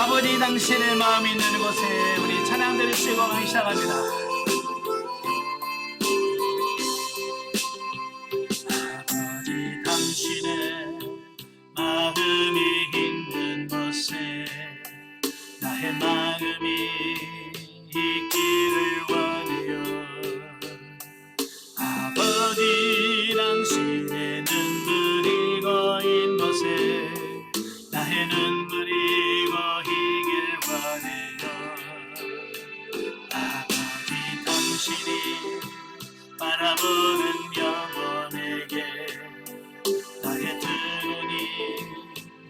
아버지 당신의 마음이 있는 곳에 우리 찬양들을 쓰고 가기 시작합니다. 아버지 당신의 마음이 있는 곳에 나의 마음이 있기를 원해요. 아버지 당신의 눈물이 고인 곳에 나의 눈물이 고이길 원해요. 아버지 당신이 바라보는 영혼에게 나의 두 눈이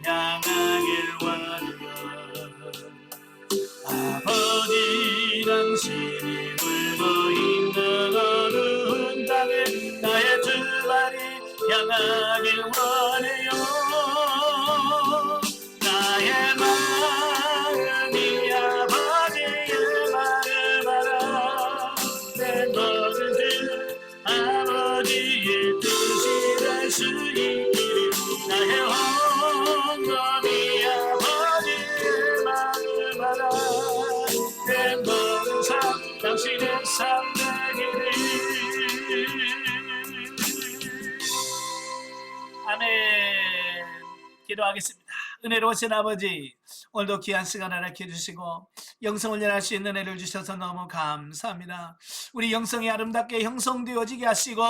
향하길 원해요. 아버지 당신이 울고 있는 어두운 땅에 나의 두 발이 향하길 원해요. 나의 마음이 아버지의 마음 알아 내 모든 뜻 아버지의 뜻이 될 수 있기를 나의 온몸이 아버지의 마음 알아 내 모든 삶 당신의 삶 되기를. 아멘. 기도하겠습니다. 은혜로우신 아버지, 오늘도 귀한 시간 허락해 주시고 영성을 연할 수 있는 은혜를 주셔서 너무 감사합니다. 우리 영성이 아름답게 형성되어지게 하시고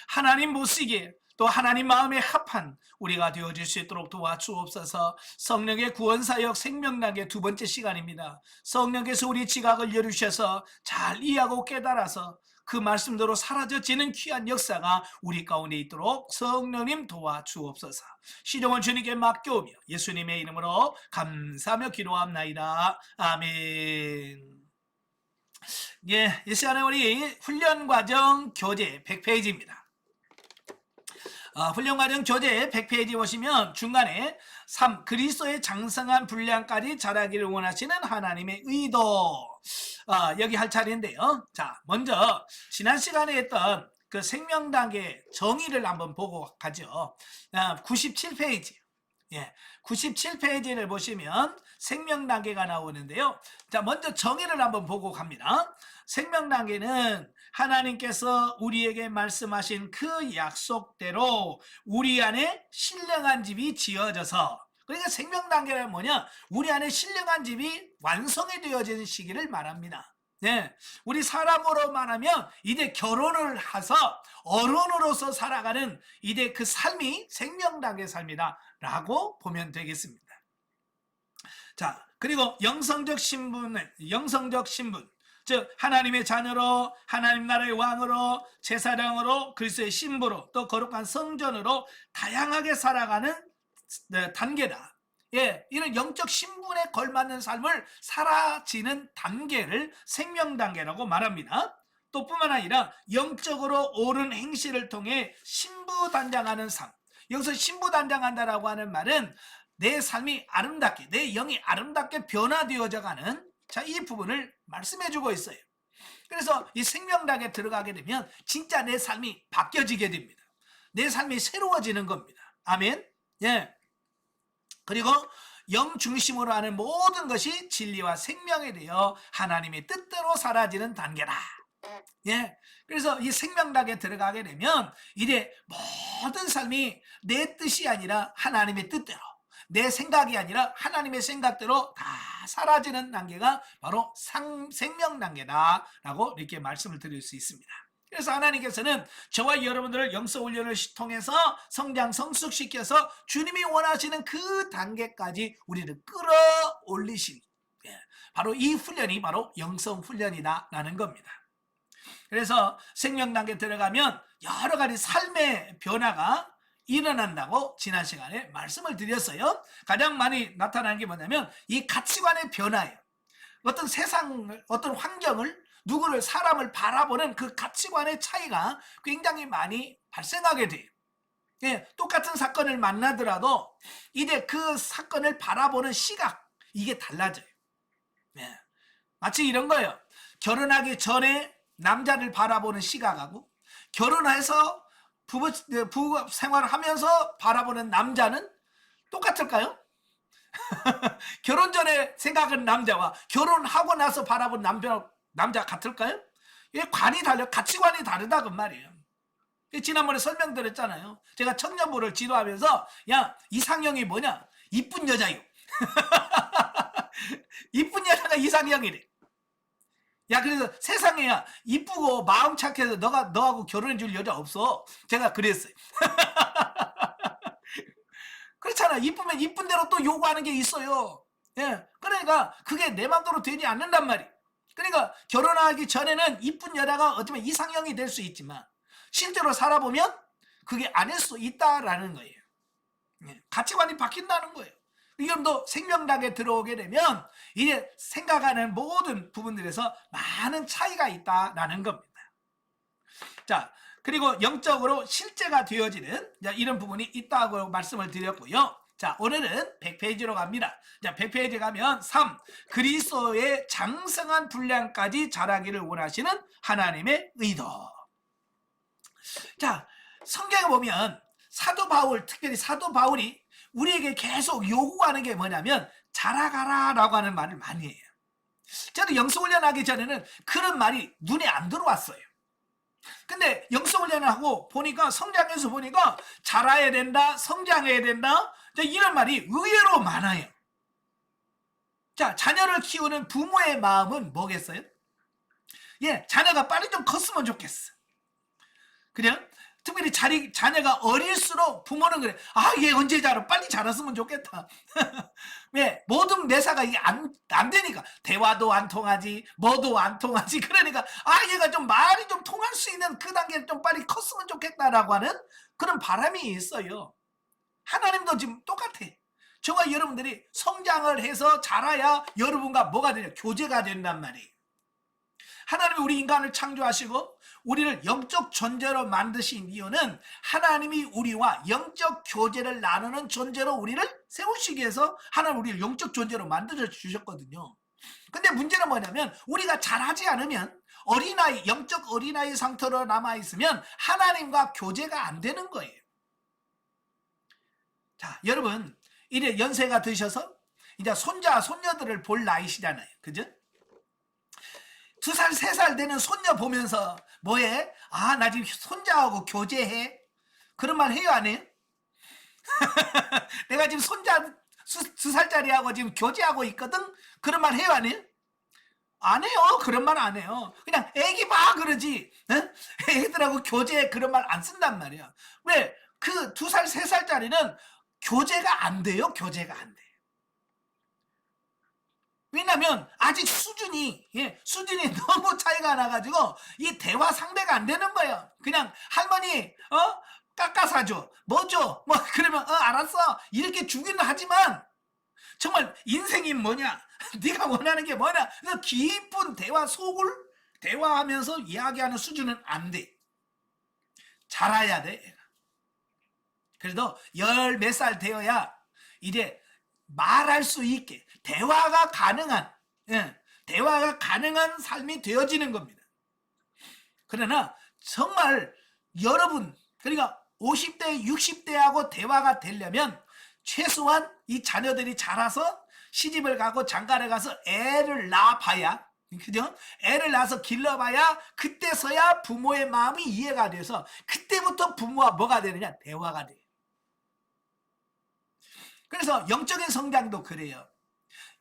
하나님 보시기에 또 하나님 마음에 합한 우리가 되어질 수 있도록 도와주옵소서. 성령의 구원사역 생명나게 두 번째 시간입니다. 성령께서 우리 지각을 열으셔서 잘 이해하고 깨달아서 그 말씀대로 사라져지는 귀한 역사가 우리 가운데 있도록 성령님 도와주옵소서. 시종을 주님께 맡겨오며 예수님의 이름으로 감사하며 기도합나이다. 아멘. 예, 이 시간에 우리 훈련과정 교재 100페이지입니다. 훈련과정 교재 100페이지 보시면 중간에 3. 그리스도의 장성한 분량까지 자라기를 원하시는 하나님의 의도, 여기 할 차례인데요. 자, 먼저 지난 시간에 했던 그 생명단계 정의를 한번 보고 가죠. 97페이지. 예, 97페이지를 보시면 생명단계가 나오는데요. 자, 먼저 정의를 한번 보고 갑니다. 생명단계는 하나님께서 우리에게 말씀하신 그 약속대로 우리 안에 신령한 집이 지어져서, 그러니까 생명단계는 뭐냐? 우리 안에 신령한 집이 완성이 되어지는 시기를 말합니다. 네, 우리 사람으로 말하면 이제 결혼을 해서 어른으로서 살아가는 이제 그 삶이 생명단계의 삶이다 라고 보면 되겠습니다. 자, 그리고 영성적 신분, 즉 하나님의 자녀로, 하나님 나라의 왕으로, 제사장으로, 그리스도의 신부로, 또 거룩한 성전으로 다양하게 살아가는 단계다. 예, 이런 영적 신분에 걸맞는 삶을 살아지는 단계를 생명단계라고 말합니다. 또 뿐만 아니라 영적으로 옳은 행실을 통해 신부단장하는 삶. 여기서 신부단장한다라고 하는 말은 내 삶이 아름답게, 내 영이 아름답게 변화되어져 가는, 자, 이 부분을 말씀해 주고 있어요. 그래서 이 생명단계에 들어가게 되면 진짜 내 삶이 바뀌어지게 됩니다. 내 삶이 새로워지는 겁니다. 아멘. 예. 그리고 영 중심으로 하는 모든 것이 진리와 생명에 대해 하나님의 뜻대로 사라지는 단계다. 예. 그래서 이 생명단계에 들어가게 되면 이제 모든 삶이 내 뜻이 아니라 하나님의 뜻대로, 내 생각이 아니라 하나님의 생각대로 다 사라지는 단계가 바로 생명단계다 라고 이렇게 말씀을 드릴 수 있습니다. 그래서 하나님께서는 저와 여러분들을 영성훈련을 통해서 성장 성숙시켜서 주님이 원하시는 그 단계까지 우리를 끌어올리신, 바로 이 훈련이 바로 영성훈련이다 라는 겁니다. 그래서 생명단계에 들어가면 여러 가지 삶의 변화가 일어난다고 지난 시간에 말씀을 드렸어요. 가장 많이 나타나는 게 뭐냐면 이 가치관의 변화예요. 어떤 세상을, 어떤 환경을, 누구를, 사람을 바라보는 그 가치관의 차이가 굉장히 많이 발생하게 돼요. 예, 똑같은 사건을 만나더라도 이제 그 사건을 바라보는 시각, 이게 달라져요. 예, 마치 이런 거예요. 결혼하기 전에 남자를 바라보는 시각하고 결혼해서 부부 생활을 하면서 바라보는 남자는 똑같을까요? 결혼 전에 생각한 남자와 결혼하고 나서 바라본 남자 같을까요? 이 관이 달려, 가치관이 다르다 그 말이에요. 지난번에 설명드렸잖아요. 제가 청년부를 지도하면서 야, 이상형이 뭐냐? 이쁜 여자요. 이쁜 여자가 이상형이래. 야, 그래서 세상에 야, 이쁘고 마음 착해서 너하고 결혼해 줄 여자 없어. 제가 그랬어요. 그렇잖아. 이쁘면 이쁜 대로 또 요구하는 게 있어요. 예. 그러니까 그게 내 맘대로 되지 않는단 말이에요. 그러니까 결혼하기 전에는 이쁜 여자가 어쩌면 이상형이 될 수 있지만 실제로 살아보면 그게 아닐 수 있다라는 거예요. 예. 가치관이 바뀐다는 거예요. 여러분도 생명당에 들어오게 되면 이제 생각하는 모든 부분들에서 많은 차이가 있다라는 겁니다. 자, 그리고 영적으로 실제가 되어지는 이런 부분이 있다고 말씀을 드렸고요. 자, 오늘은 100페이지로 갑니다. 자, 100페이지 가면 3. 그리스도의 장성한 분량까지 자라기를 원하시는 하나님의 의도. 자, 성경에 보면 사도 바울, 특별히 사도 바울이 우리에게 계속 요구하는 게 뭐냐면 자라가라 라고 하는 말을 많이 해요. 저도 영성훈련하기 전에는 그런 말이 눈에 안 들어왔어요. 근데 영성훈련을 하고 보니까 성장해서 보니까 자라야 된다, 성장해야 된다, 이런 말이 의외로 많아요. 자, 자녀를 키우는 부모의 마음은 뭐겠어요? 예, 자녀가 빨리 좀 컸으면 좋겠어. 그냥 특별히 자녀가 어릴수록 부모는 그래. 아, 얘 언제 자라? 빨리 자랐으면 좋겠다. 왜? 모든 매사가 이게 안 되니까. 대화도 안 통하지, 뭐도 안 통하지. 그러니까, 아, 얘가 좀 말이 좀 통할 수 있는 그 단계를 좀 빨리 컸으면 좋겠다라고 하는 그런 바람이 있어요. 하나님도 지금 똑같아. 저와 여러분들이 성장을 해서 자라야 여러분과 뭐가 되냐? 교제가 된단 말이에요. 하나님이 우리 인간을 창조하시고 우리를 영적 존재로 만드신 이유는 하나님이 우리와 영적 교제를 나누는 존재로 우리를 세우시기 위해서 하나님 우리를 영적 존재로 만들어 주셨거든요. 근데 문제는 뭐냐면 우리가 잘하지 않으면 어린아이, 영적 어린아이 상태로 남아있으면 하나님과 교제가 안 되는 거예요. 자, 여러분 이제 연세가 드셔서 이제 손자, 손녀들을 볼 나이시잖아요. 그죠? 2살, 3살 되는 손녀 보면서 뭐해? 아, 나 지금 손자하고 교제해? 그런 말 해요, 안 해요? 내가 지금 손자 2살짜리하고 지금 교제하고 있거든? 그런 말 해요, 안 해요? 안 해요. 그런 말 안 해요. 그냥 애기 봐 그러지. 어? 애기들하고 교제 그런 말 안 쓴단 말이야. 왜? 그 2살, 3살짜리는 교제가 안 돼요. 교제가 안 돼. 왜냐면 아직 수준이 너무 차이가 나가지고 이 대화 상대가 안 되는 거예요. 그냥 할머니 깎아사줘 뭐죠 뭐 그러면 알았어 이렇게 주기는 하지만 정말 인생이 뭐냐 네가 원하는 게 뭐냐 깊은 대화 속을 대화하면서 이야기하는 수준은 안 돼. 자라야 돼. 그래도 10 몇 살 되어야 이제 말할 수 있게 대화가 가능한 삶이 되어지는 겁니다. 그러나 정말 여러분 그러니까 50대 60대하고 대화가 되려면 최소한 이 자녀들이 자라서 시집을 가고 장가를 가서 애를 낳아봐야, 그죠? 애를 낳아서 길러봐야 그때서야 부모의 마음이 이해가 돼서 그때부터 부모와 뭐가 되느냐? 대화가 돼요. 그래서 영적인 성장도 그래요.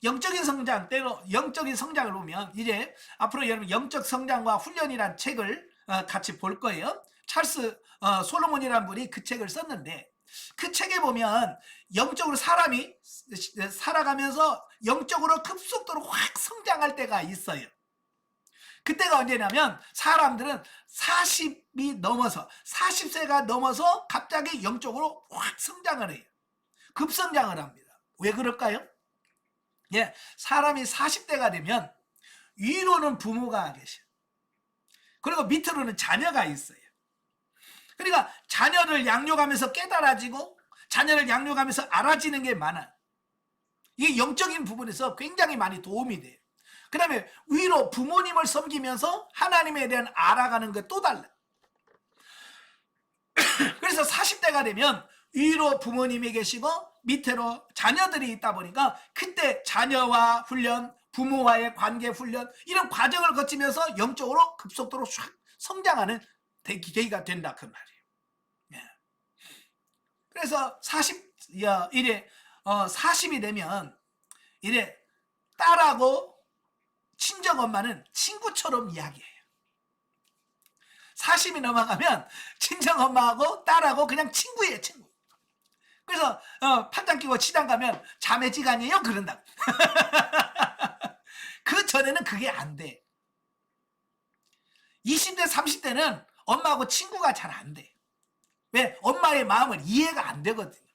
영적인 성장, 때로 영적인 성장을 보면 이제 앞으로 여러분 영적 성장과 훈련이라는 책을 같이 볼 거예요. 찰스 솔로몬이라는 분이 그 책을 썼는데 그 책에 보면 영적으로 사람이 살아가면서 영적으로 급속도로 확 성장할 때가 있어요. 그때가 언제냐면 사람들은 40이 넘어서 40세가 넘어서 갑자기 영적으로 확 성장을 해요. 급성장을 합니다. 왜 그럴까요? 예, 사람이 40대가 되면 위로는 부모가 계셔. 그리고 밑으로는 자녀가 있어요. 그러니까 자녀를 양육하면서 깨달아지고 자녀를 양육하면서 알아지는 게 많아. 이게 영적인 부분에서 굉장히 많이 도움이 돼요. 그 다음에 위로 부모님을 섬기면서 하나님에 대한 알아가는 게 또 달라. 그래서 40대가 되면 위로 부모님이 계시고 밑으로 자녀들이 있다 보니까 그때 자녀와 훈련, 부모와의 관계 훈련 이런 과정을 거치면서 영적으로 급속도로 쫙 성장하는 계기가 된다 그 말이에요. 예. 그래서 40이 되면 이래 딸하고 친정 엄마는 친구처럼 이야기해요. 40이 넘어가면 친정 엄마하고 딸하고 그냥 친구예요, 친구. 그래서 판장 끼고 시장 가면 자매지간이에요 그런다. 그 전에는 그게 안 돼. 20대 30대는 엄마하고 친구가 잘 안 돼. 왜? 엄마의 마음을 이해가 안 되거든요.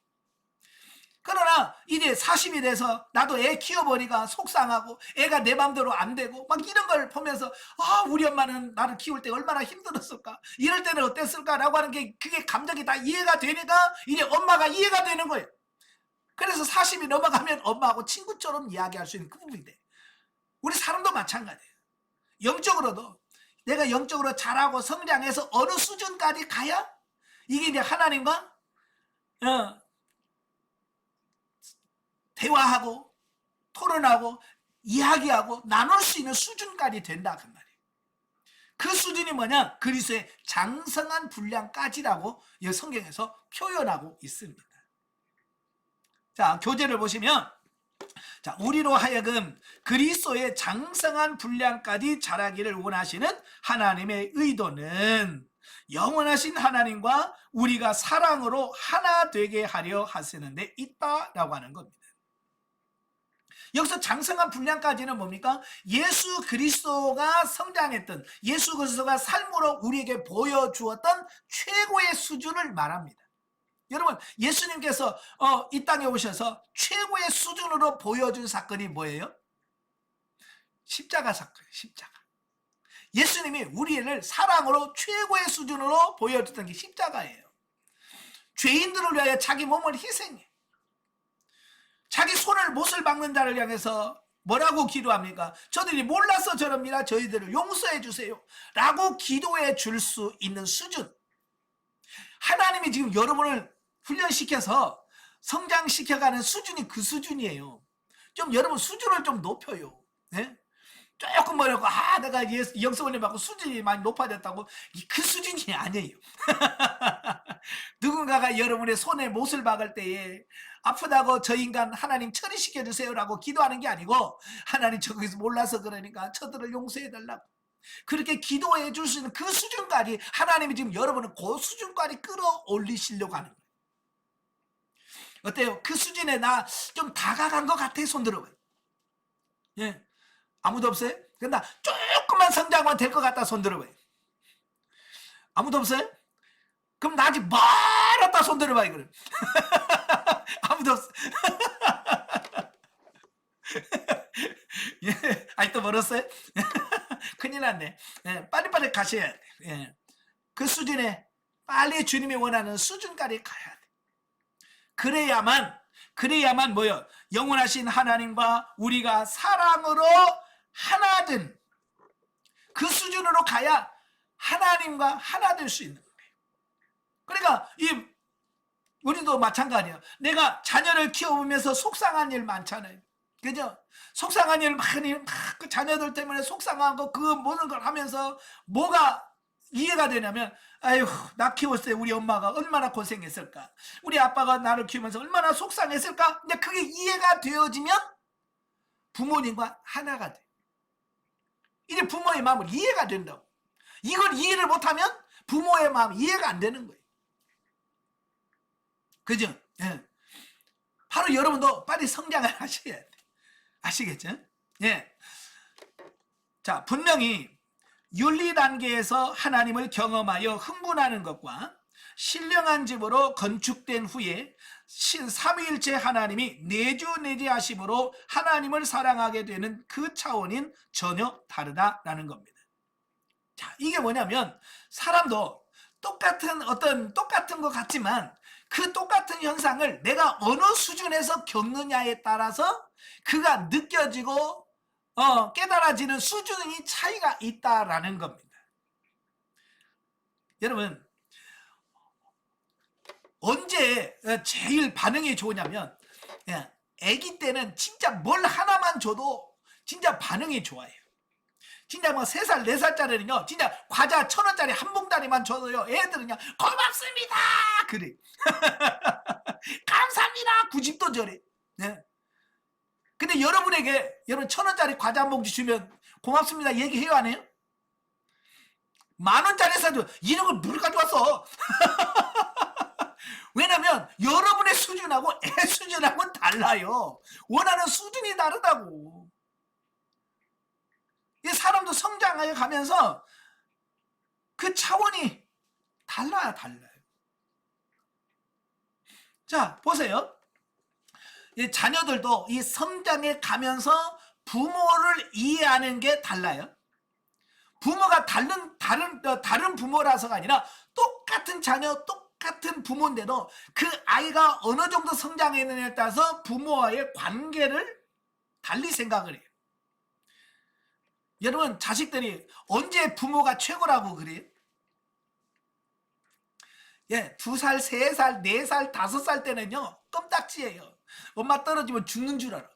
그러나 이제 40이 돼서 나도 애 키워보니까 속상하고 애가 내 맘대로 안 되고 막 이런 걸 보면서 우리 엄마는 나를 키울 때 얼마나 힘들었을까, 이럴 때는 어땠을까라고 하는 게 그게 감정이 다 이해가 되니까 이제 엄마가 이해가 되는 거예요. 그래서 40이 넘어가면 엄마하고 친구처럼 이야기할 수 있는 그 부분이 돼. 우리 사람도 마찬가지예요. 영적으로도 내가 영적으로 자라고 성장해서 어느 수준까지 가야 이게 이제 하나님과 대화하고 토론하고 이야기하고 나눌 수 있는 수준까지 된다 그 말이에요. 그 수준이 뭐냐? 그리스도의 장성한 분량까지라고 성경에서 표현하고 있습니다. 자, 교재를 보시면, 자, 우리로 하여금 그리스도의 장성한 분량까지 자라기를 원하시는 하나님의 의도는 영원하신 하나님과 우리가 사랑으로 하나 되게 하려 하시는 데 있다라고 하는 겁니다. 여기서 장성한 분량까지는 뭡니까? 예수 그리스도가 성장했던, 예수 그리스도가 삶으로 우리에게 보여주었던 최고의 수준을 말합니다. 여러분, 예수님께서 이 땅에 오셔서 최고의 수준으로 보여준 사건이 뭐예요? 십자가 사건이에요. 십자가. 예수님이 우리를 사랑으로 최고의 수준으로 보여줬던 게 십자가예요. 죄인들을 위하여 자기 몸을 희생해. 자기 손을 못을 박는 자를 향해서 뭐라고 기도합니까? 저들이 몰라서 저럽니다. 저희들을 용서해 주세요 라고 기도해 줄 수 있는 수준. 하나님이 지금 여러분을 훈련시켜서 성장시켜가는 수준이 그 수준이에요. 좀 여러분 수준을 좀 높여요. 네? 조금 뭐라고 내가 영성을 받고 수준이 많이 높아졌다고, 그 수준이 아니에요. 누군가가 여러분의 손에 못을 박을 때에 아프다고 저 인간 하나님 처리시켜 주세요라고 기도하는 게 아니고, 하나님 저기서 몰라서 그러니까 저들을 용서해 달라고 그렇게 기도해 줄 수 있는 그 수준까지 하나님이 지금 여러분을 그 수준까지 끌어올리시려고 하는 거예요. 어때요? 그 수준에 나 좀 다가간 것 같아? 손 들어봐요. 예. 아무도 없어요? 그러나 조금만 성장하면 될 것 같다. 손 들어봐요. 아무도 없어요? 그럼 나 아직 멀었다. 손 들어봐요. 그럼. 아무도 없어. 예. 아직도 멀었어요? 큰일 났네. 예. 빨리빨리 가셔야 돼. 예. 그 수준에 빨리 주님이 원하는 수준까지 가야 돼. 그래야만 뭐요? 영원하신 하나님과 우리가 사랑으로 하나 된 그 수준으로 가야 하나님과 하나 될 수 있는 거예요. 그러니까 우리도 마찬가지예요. 내가 자녀를 키워보면서 속상한 일 많잖아요. 그죠? 속상한 일 많이 그 자녀들 때문에 속상하고 그 모든 걸 하면서 뭐가 이해가 되냐면, 아휴, 나 키웠을 때 우리 엄마가 얼마나 고생했을까, 우리 아빠가 나를 키우면서 얼마나 속상했을까. 근데 그게 이해가 되어지면 부모님과 하나가 돼. 이제 부모의 마음을 이해가 된다고. 이걸 이해를 못하면 부모의 마음이 이해가 안 되는 거예요. 그죠? 예. 바로 여러분도 빨리 성장을 하셔야 돼. 아시겠죠? 예. 자, 분명히 윤리 단계에서 하나님을 경험하여 흥분하는 것과 신령한 집으로 건축된 후에 삼위일체 하나님이 내주내리하심으로 하나님을 사랑하게 되는 그 차원인 전혀 다르다라는 겁니다. 자, 이게 뭐냐면 사람도 똑같은 것 같지만 그 똑같은 현상을 내가 어느 수준에서 겪느냐에 따라서 그가 느껴지고 깨달아지는 수준이 차이가 있다라는 겁니다. 여러분, 언제 제일 반응이 좋으냐면 예, 아기 때는 진짜 뭘 하나만 줘도 진짜 반응이 좋아요. 진짜 뭐 3살, 4살짜리는요, 진짜 과자 1,000원짜리 한 봉다리만 줘도요, 애들은요, 고맙습니다! 그래. 감사합니다! 90도 저래. 네. 근데 여러분에게, 여러분 1,000원짜리 과자 한 봉지 주면 고맙습니다 얘기해요, 안 해요? 10,000원짜리 사도 이런 걸 뭘 가져왔어? 왜냐면 여러분의 수준하고 애 수준하고는 달라요. 원하는 수준이 다르다고. 이 사람도 성장해 가면서 그 차원이 달라요. 자, 보세요. 이 자녀들도 이 성장해 가면서 부모를 이해하는 게 달라요. 부모가 다른 부모라서가 아니라 똑같은 자녀, 똑같은 부모인데도 그 아이가 어느 정도 성장했느냐에 따라서 부모와의 관계를 달리 생각을 해요. 여러분, 자식들이 언제 부모가 최고라고 그래요? 예, 2살, 3살, 4살, 5살 때는요, 껌딱지예요. 엄마 떨어지면 죽는 줄 알아.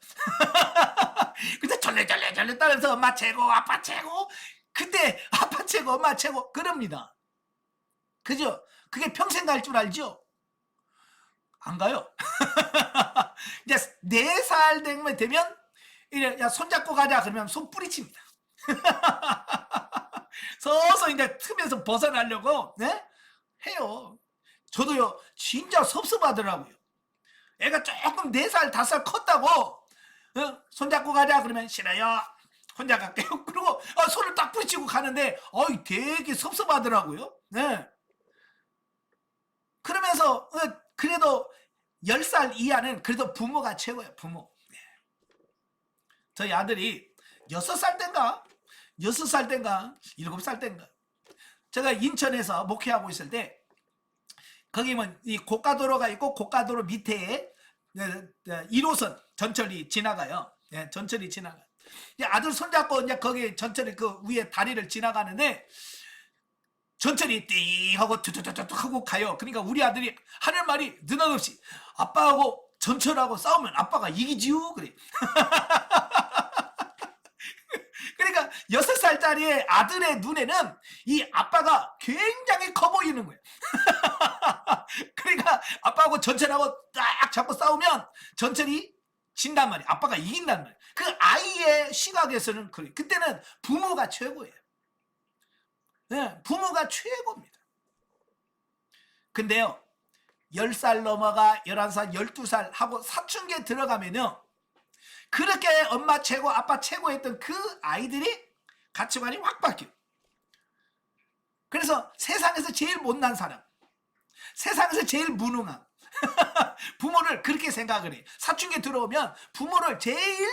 근데 절레절레 따라서 엄마 최고, 아빠 최고. 그때 아빠 최고, 엄마 최고. 그럽니다. 그죠? 그게 평생 갈 줄 알죠? 안 가요. 이제 4살 되면 이래, 야, 손잡고 가자. 그러면 손 뿌리칩니다. 서서 이제 틈에서 벗어나려고, 네? 해요. 저도요, 진짜 섭섭하더라고요. 애가 조금 4살, 5살 컸다고, 손잡고 가자. 그러면 싫어요. 혼자 갈게요. 그리고 손을 딱 부딪히고 가는데, 되게 섭섭하더라고요. 네. 그러면서, 그래도 10살 이하는 그래도 부모가 최고예요, 부모. 네. 저희 아들이 6살 땐가, 7살 땐가, 제가 인천에서 목회하고 있을 때, 거기면 이 고가도로가 있고 고가도로 밑에 1호선 전철이 지나가요. 예, 전철이 지나가. 아들 손잡고 이제 거기 전철이 그 위에 다리를 지나가는데 전철이 띵 하고 툭툭툭툭 하고 가요. 그러니까 우리 아들이 하는 말이 느닷없이 아빠하고 전철하고 싸우면 아빠가 이기지요. 그래. 그러니까 6살짜리 아들의 눈에는 이 아빠가 굉장히 커 보이는 거예요. 그러니까 아빠하고 전철하고 딱 잡고 싸우면 전철이 진단 말이에요. 아빠가 이긴단 말이에요. 그 아이의 시각에서는 그래요. 그때는 부모가 최고예요. 네, 부모가 최고입니다. 근데요, 10살 넘어가 11살, 12살 하고 사춘기에 들어가면요, 그렇게 엄마 최고, 아빠 최고 했던 그 아이들이 가치관이 확 바뀌어요. 그래서 세상에서 제일 못난 사람, 세상에서 제일 무능한 부모를 그렇게 생각을 해요. 사춘기에 들어오면 부모를 제일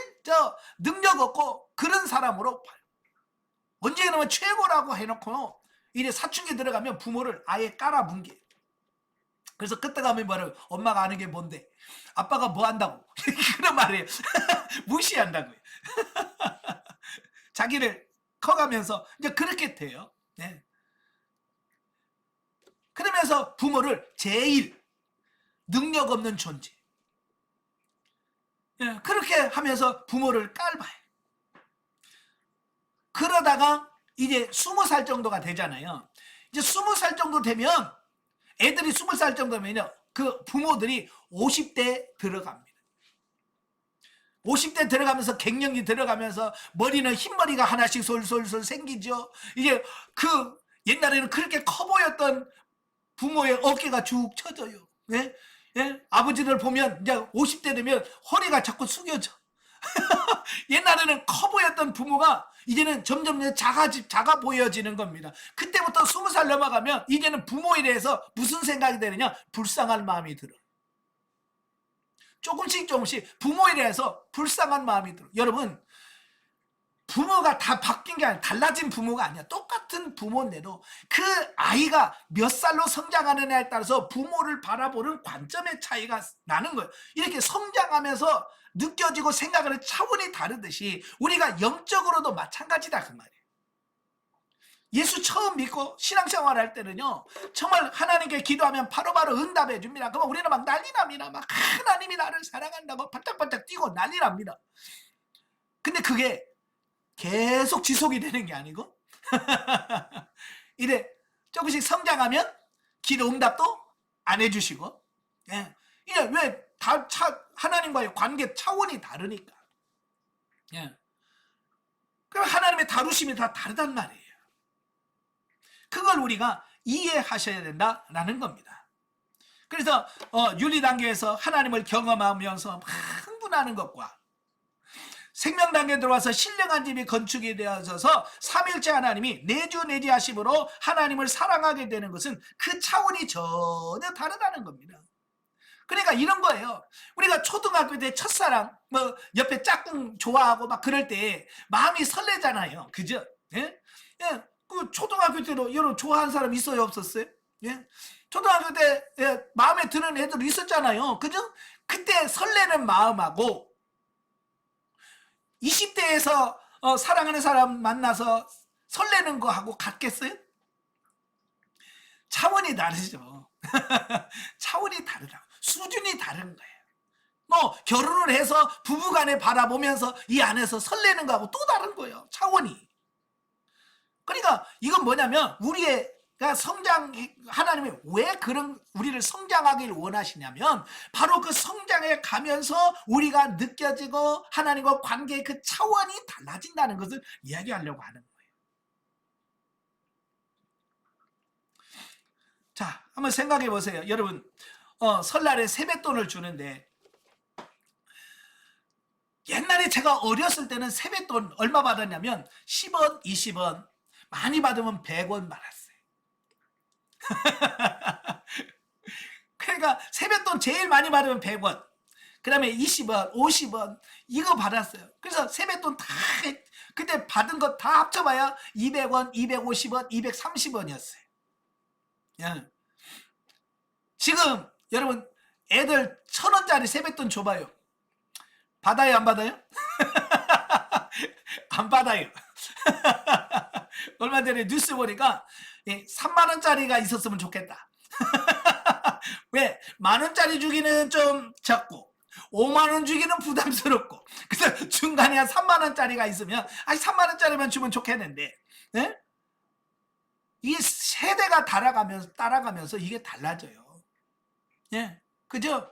능력 없고 그런 사람으로 봐요. 언제 그러면 최고라고 해놓고 이제 사춘기에 들어가면 부모를 아예 깔아뭉개요. 그래서 그때 가면 뭐라고, 엄마가 아는 게 뭔데, 아빠가 뭐 한다고 그런 말이에요. 무시한다고요. 자기를 커가면서 이제 그렇게 돼요. 네. 그러면서 부모를 제일 능력 없는 존재, 네. 그렇게 하면서 부모를 깔봐요. 그러다가 이제 20살 정도가 되잖아요. 이제 20살 정도 되면 애들이 20살 정도면요, 그 부모들이 50대 들어갑니다. 50대 들어가면서 갱년기 들어가면서 머리는 흰머리가 하나씩 솔솔솔 생기죠. 이제 그 옛날에는 그렇게 커 보였던 부모의 어깨가 쭉 처져요. 네? 예? 아버지를 보면 이제 50대 되면 허리가 자꾸 숙여져. 옛날에는 커 보였던 부모가 이제는 점점 작아 보여지는 겁니다. 그때부터 20살 넘어가면 이제는 부모에 대해서 무슨 생각이 되느냐? 불쌍한 마음이 들어. 조금씩 부모에 대해서 불쌍한 마음이 들어. 여러분, 부모가 다 바뀐 게 아니라 달라진 부모가 아니야. 똑같은 부모인데도 그 아이가 몇 살로 성장하느냐에 따라서 부모를 바라보는 관점의 차이가 나는 거예요. 이렇게 성장하면서 느껴지고 생각하는 차원이 다르듯이 우리가 영적으로도 마찬가지다 그 말이에요. 예수 처음 믿고 신앙생활 할 때는요, 정말 하나님께 기도하면 바로바로 응답해 줍니다. 그러면 우리는 막 난리 납니다. 막 하나님이 나를 사랑한다고 반짝반짝 뛰고 난리 납니다. 근데 그게 계속 지속이 되는 게 아니고 이래 조금씩 성장하면 기도 응답도 안 해주시고, 예. 이게 왜 하나님과의 관계 차원이 다르니까. 예. 그럼 하나님의 다루심이 다 다르단 말이에요. 그걸 우리가 이해하셔야 된다라는 겁니다. 그래서 윤리 단계에서 하나님을 경험하면서 막 흥분하는 것과 생명 단계에 들어와서 신령한 집이 건축이 되어져서 삼일째 하나님이 내주 내지하심으로 하나님을 사랑하게 되는 것은 그 차원이 전혀 다르다는 겁니다. 그러니까 이런 거예요. 우리가 초등학교 때 첫사랑, 뭐 옆에 짝꿍 좋아하고 막 그럴 때 마음이 설레잖아요. 그죠? 예? 예. 그 초등학교 때도 여러분 좋아하는 사람 있어요, 없었어요? 예? 초등학교 때 마음에 드는 애들 있었잖아요. 그죠? 그때 설레는 마음하고 20대에서 사랑하는 사람 만나서 설레는 거하고 같겠어요? 차원이 다르죠. 차원이 다르다. 수준이 다른 거예요. 뭐 결혼을 해서 부부간에 바라보면서 이 안에서 설레는 거하고 또 다른 거예요. 차원이. 그러니까 이건 뭐냐면 우리가 하나님이 왜 그런 우리를 성장하기를 원하시냐면 바로 그 성장에 가면서 우리가 느껴지고 하나님과 관계의 그 차원이 달라진다는 것을 이야기하려고 하는 거예요. 자, 한번 생각해 보세요. 여러분, 설날에 세뱃돈을 주는데 옛날에 제가 어렸을 때는 세뱃돈 얼마 받았냐면 10원, 20원, 많이 받으면 100원 받았어요. 그러니까 세뱃돈 제일 많이 받으면 100원, 그 다음에 20원, 50원 이거 받았어요. 그래서 세뱃돈 다 그때 받은 거 다 합쳐봐야 200원, 250원, 230원이었어요. 예. 지금 여러분 애들 1,000원짜리 세뱃돈 줘봐요. 받아요, 안 받아요? 안 받아요. 얼마 전에 뉴스 보니까 3만원짜리가 있었으면 좋겠다. 왜? 만원짜리 주기는 좀 적고 5만원 주기는 부담스럽고, 그래서 중간에 한 3만원짜리가 있으면 3만원짜리만 주면 좋겠는데, 네? 이게 세대가 따라가면서 이게 달라져요. 예, 그죠?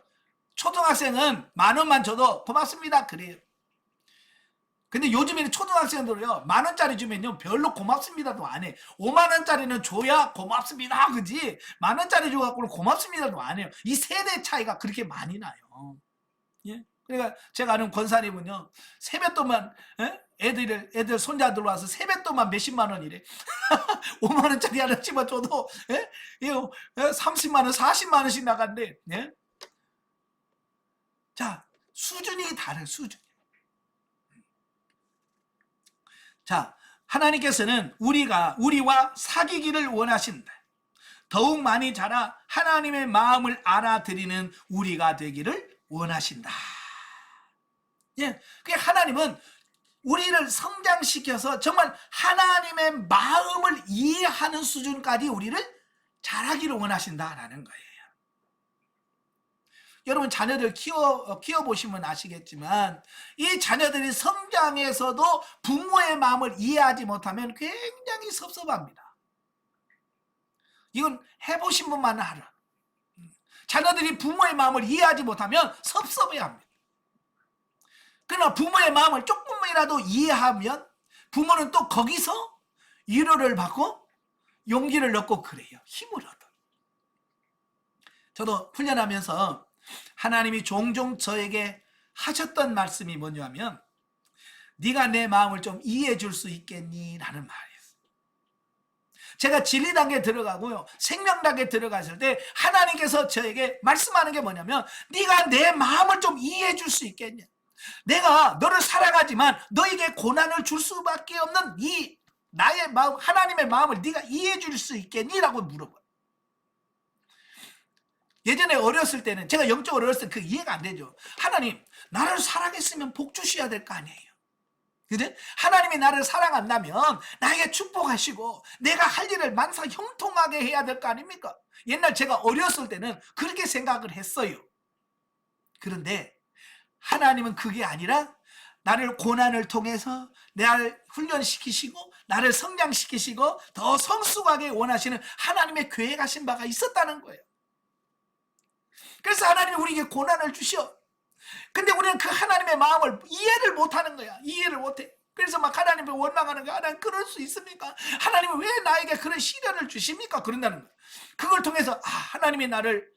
초등학생은 10,000원만 줘도 고맙습니다 그래요. 근데 요즘에는 초등학생들은요 10,000원짜리 주면요 별로 고맙습니다도 안 해. 50,000원짜리는 줘야 고맙습니다 그지, 10,000원짜리 줘갖고는 고맙습니다도 안 해요. 이 세대 차이가 그렇게 많이 나요. 예? 그러니까 제가 아는 권사님은요 세뱃돈만, 애들 손자들 와서 세뱃돈만 몇십만 원이래. 5만원짜리 하나 집어줘도 30만원 40만원씩 나간대. 예? 자, 수준이 다른 수준. 자, 하나님께서는 우리와 사귀기를 원하신다. 더욱 많이 자라 하나님의 마음을 알아들이는 우리가 되기를 원하신다. 예, 그 하나님은 우리를 성장시켜서 정말 하나님의 마음을 이해하는 수준까지 우리를 자라기를 원하신다라는 거예요. 여러분 자녀들 키워보시면 아시겠지만 이 자녀들이 성장에서도 부모의 마음을 이해하지 못하면 굉장히 섭섭합니다. 이건 해보신 분만 알아. 자녀들이 부모의 마음을 이해하지 못하면 섭섭해합니다. 그러나 부모의 마음을 조금이라도 이해하면 부모는 또 거기서 위로를 받고 용기를 얻고 그래요. 힘을 얻어. 저도 훈련하면서 하나님이 종종 저에게 하셨던 말씀이 뭐냐면 네가 내 마음을 좀 이해해 줄 수 있겠니? 라는 말이었어요. 제가 진리 단계에 들어가고요 생명 단계에 들어갔을 때 하나님께서 저에게 말씀하는 게 뭐냐면 네가 내 마음을 좀 이해해 줄 수 있겠냐? 내가 너를 사랑하지만 너에게 고난을 줄 수밖에 없는 이 나의 마음, 하나님의 마음을 네가 이해해 줄 수 있겠니? 라고 물어봐요. 예전에 어렸을 때는 제가 영적으로 어렸을 때 그 이해가 안 되죠. 하나님 나를 사랑했으면 복 주셔야 될 거 아니에요. 그래? 하나님이 나를 사랑한다면 나에게 축복하시고 내가 할 일을 만사 형통하게 해야 될 거 아닙니까? 옛날 제가 어렸을 때는 그렇게 생각을 했어요. 그런데 하나님은 그게 아니라 나를 고난을 통해서 나를 훈련시키시고 나를 성장시키시고 더 성숙하게 원하시는 하나님의 계획하신 바가 있었다는 거예요. 그래서 하나님이 우리에게 고난을 주셔. 근데 우리는 그 하나님의 마음을 이해를 못하는 거야. 이해를 못해. 그래서 막 하나님을 원망하는 거야. 하나님 그럴 수 있습니까? 하나님은 왜 나에게 그런 시련을 주십니까? 그런다는 거야. 그걸 통해서 하나님이 나를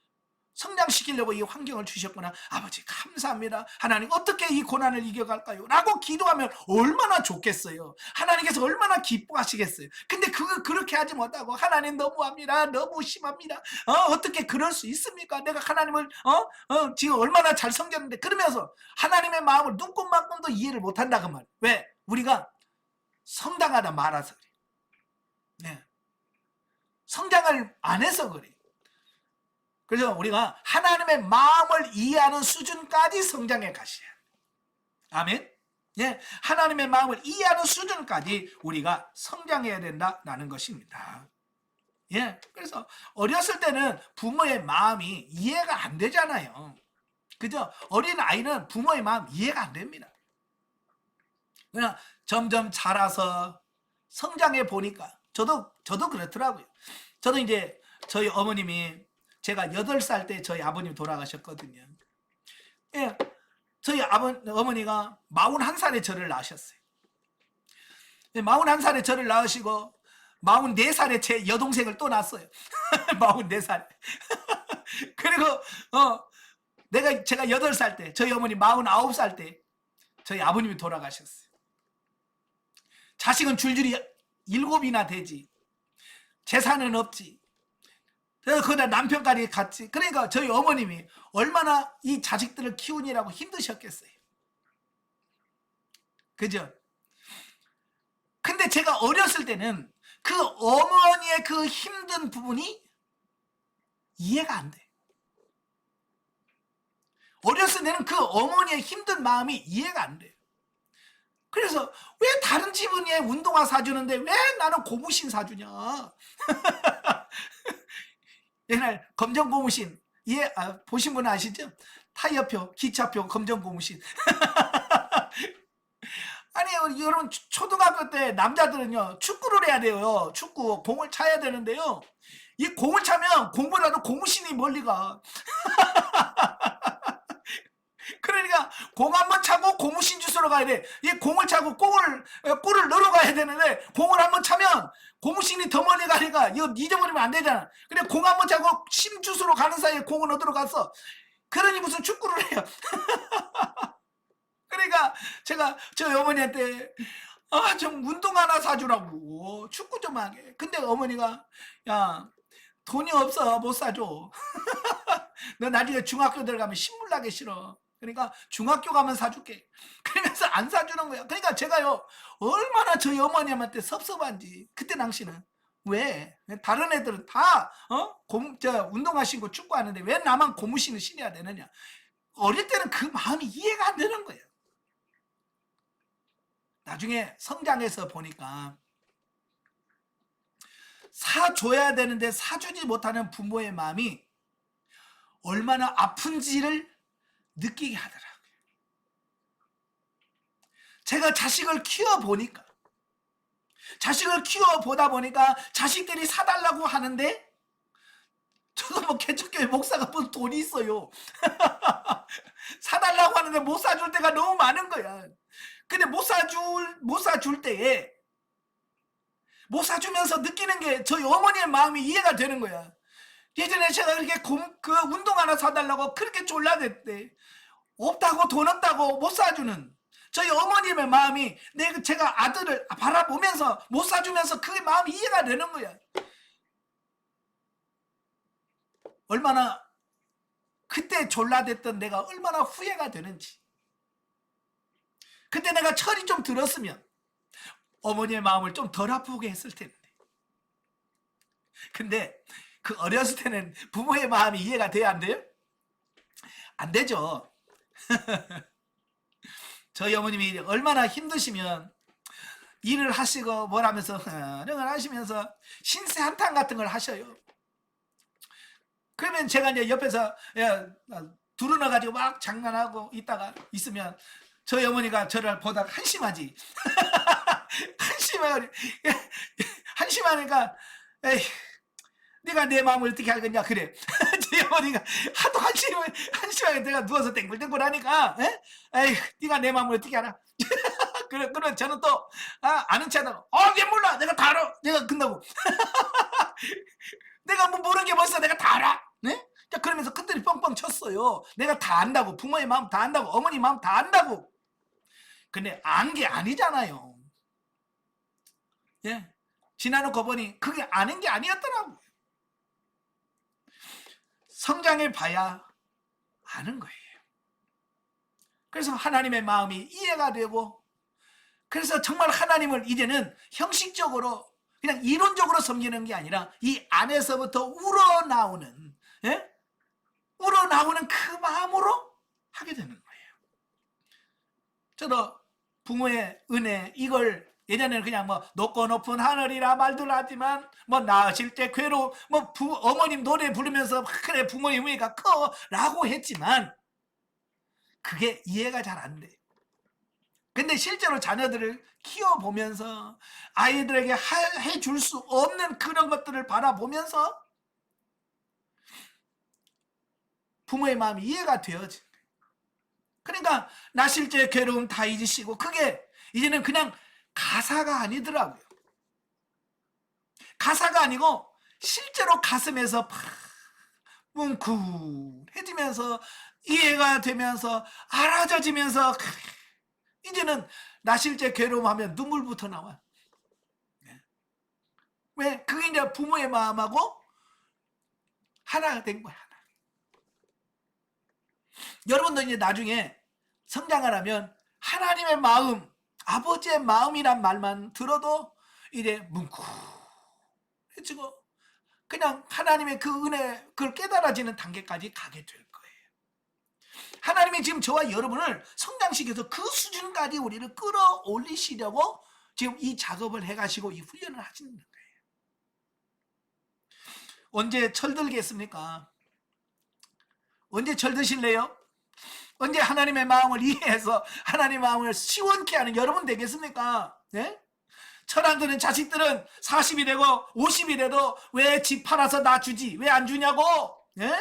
성장시키려고 이 환경을 주셨구나. 아버지 감사합니다. 하나님 어떻게 이 고난을 이겨갈까요? 라고 기도하면 얼마나 좋겠어요. 하나님께서 얼마나 기뻐하시겠어요. 근데 그렇게 하지 못하고 하나님 너무합니다. 너무 심합니다. 어떻게 그럴 수 있습니까? 내가 하나님을 지금 얼마나 잘 섬겼는데 그러면서 하나님의 마음을 눈곱만큼도 이해를 못한다 그 말. 왜? 우리가 성장하다 말아서 그래. 네. 성장을 안 해서 그래. 그래서 우리가 하나님의 마음을 이해하는 수준까지 성장해 가셔야 해요. 아멘. 예, 하나님의 마음을 이해하는 수준까지 우리가 성장해야 된다라는 것입니다. 예, 그래서 어렸을 때는 부모의 마음이 이해가 안 되잖아요. 그죠? 어린 아이는 부모의 마음 이해가 안 됩니다. 그냥 점점 자라서 성장해 보니까 저도 그렇더라고요. 저도 이제 저희 어머님이 제가 8살 때 저희 아버님 돌아가셨거든요. 예, 저희 어머니가 41살에 저를 낳으셨어요. 41살에 저를 낳으시고 44살에 제 여동생을 또 낳았어요. 44살에. 그리고 제가 8살 때 저희 어머니 49살 때 저희 아버님이 돌아가셨어요. 자식은 줄줄이 7이나 되지. 재산은 없지. 그러다 남편까지 갔지. 그러니까 저희 어머님이 얼마나 이 자식들을 키우느라고 힘드셨겠어요. 그죠? 근데 제가 어렸을 때는 그 어머니의 그 힘든 부분이 이해가 안 돼. 어렸을 때는 그 어머니의 힘든 마음이 이해가 안 돼요. 그래서 왜 다른 집은 운동화 사주는데 왜 나는 고무신 사주냐. 옛날 검정 고무신 보신 분 아시죠? 타이어표, 기차표, 검정 고무신. 아니 여러분 초등학교 때 남자들은요 축구를 해야 돼요. 축구 공을 차야 되는데요. 이 공을 차면 공보다도 고무신이 멀리 가. 그러니까 공 한번 차고 고무신 주스러 가야 돼. 이 공을 차고 골을 넣으러 가야 되는데 공을 한번 차면 고무신이 더 멀리 가니까 이거 잊어버리면 안 되잖아. 근데 공 한번 차고 심 주스러 가는 사이에 공을 얻으러 갔어. 그러니 무슨 축구를 해요. 그러니까 제가 저희 어머니한테 좀 운동 하나 사주라고 축구 좀 하게. 근데 어머니가 야 돈이 없어 못 사줘. 너 나중에 중학교 들어가면 신물 나기 싫어. 그러니까 중학교 가면 사줄게. 그러면서 안 사주는 거야. 그러니까 제가요 얼마나 저희 어머님한테 섭섭한지. 그때 당시는 왜 다른 애들은 다 운동화 신고 축구하는데 왜 나만 고무신을 신어야 되느냐. 어릴 때는 그 마음이 이해가 안 되는 거예요. 나중에 성장해서 보니까 사줘야 되는데 사주지 못하는 부모의 마음이 얼마나 아픈지를 느끼게 하더라고요. 제가 자식을 키워보니까 자식들이 사달라고 하는데 저도 뭐 개척교회 목사가 무슨 돈이 있어요. 사달라고 하는데 못 사줄 때가 너무 많은 거야. 근데 못 사줄 때에 못 사주면서 느끼는 게 저희 어머니의 마음이 이해가 되는 거야. 예전에 제가 그렇게 운동 하나 사달라고 그렇게 졸라댔대. 없다고 돈 없다고 못 사주는 저희 어머님의 마음이 제가 아들을 바라보면서 못 사주면서 그 마음이 이해가 되는 거야. 얼마나 그때 졸라댔던 내가 얼마나 후회가 되는지. 그때 내가 철이 좀 들었으면 어머니의 마음을 좀 덜 아프게 했을 텐데. 근데 그 어렸을 때는 부모의 마음이 이해가 돼야 안 돼요? 안 되죠. 저희 어머님이 얼마나 힘드시면 일을 하시고 뭘 하면서 이런 하시면서 신세 한탄 같은 걸 하셔요. 그러면 제가 이제 옆에서 두루너 가지고 막 장난하고 있다가 있으면 저희 어머니가 저를 보다가 한심하지. 한심하니까 에이, 네가 내 마음을 어떻게 알겠냐 그래. 저희 어머니가 하도 한심하게 내가 누워서 땡글땡글 하니까 에이, 네가 내 마음을 어떻게 알아. 그래 저는 또 아는 체하다고 왜 몰라 내가 다 알아 내가 근다고 내가 뭐 모르는 게 벌써 내가 다 알아. 네? 자, 그러면서 큰들이 뻥뻥 쳤어요. 내가 다 안다고 부모의 마음 다 안다고 어머니 마음 다 안다고. 근데 안 게 아니잖아요. 예, 지나놓고 보니 그게 아는 게 아니었더라고요. 성장해 봐야 아는 거예요. 그래서 하나님의 마음이 이해가 되고 그래서 정말 하나님을 이제는 형식적으로 그냥 이론적으로 섬기는 게 아니라 이 안에서부터 우러나오는 우러나오는 그 마음으로 하게 되는 거예요. 저도 부모의 은혜 이걸 예전에는 그냥 뭐 높고 높은 하늘이라 말들 하지만 뭐 낳으실 때 괴로워 뭐 어머님 노래 부르면서 그래 부모님 은혜가 커라고 했지만 그게 이해가 잘 안 돼. 근데 실제로 자녀들을 키워보면서 아이들에게 해줄 수 없는 그런 것들을 바라보면서 부모의 마음이 이해가 되어진 거예요. 그러니까 낳으실 때 괴로움 다 잊으시고 그게 이제는 그냥 가사가 아니더라고요. 가사가 아니고 실제로 가슴에서 팍 뭉클해지면서 이해가 되면서 알아져지면서 이제는 낳으실 때 괴로움하면 눈물부터 나와요. 왜? 그게 이제 부모의 마음하고 하나가 된 거야. 하나. 여러분도 이제 나중에 성장을 하면 하나님의 마음, 아버지의 마음이란 말만 들어도 이제 뭉클해지고 그냥 하나님의 그 은혜, 그걸 깨달아지는 단계까지 가게 될 거예요. 하나님이 지금 저와 여러분을 성장시켜서 그 수준까지 우리를 끌어올리시려고 지금 이 작업을 해가시고 이 훈련을 하시는 거예요. 언제 철들겠습니까? 언제 철드실래요? 언제 하나님의 마음을 이해해서 하나님의 마음을 시원케 하는 여러분 되겠습니까? 네? 철안드는 자식들은 40이 되고 50이 돼도 왜 집 팔아서 나 주지? 왜 안 주냐고? 네?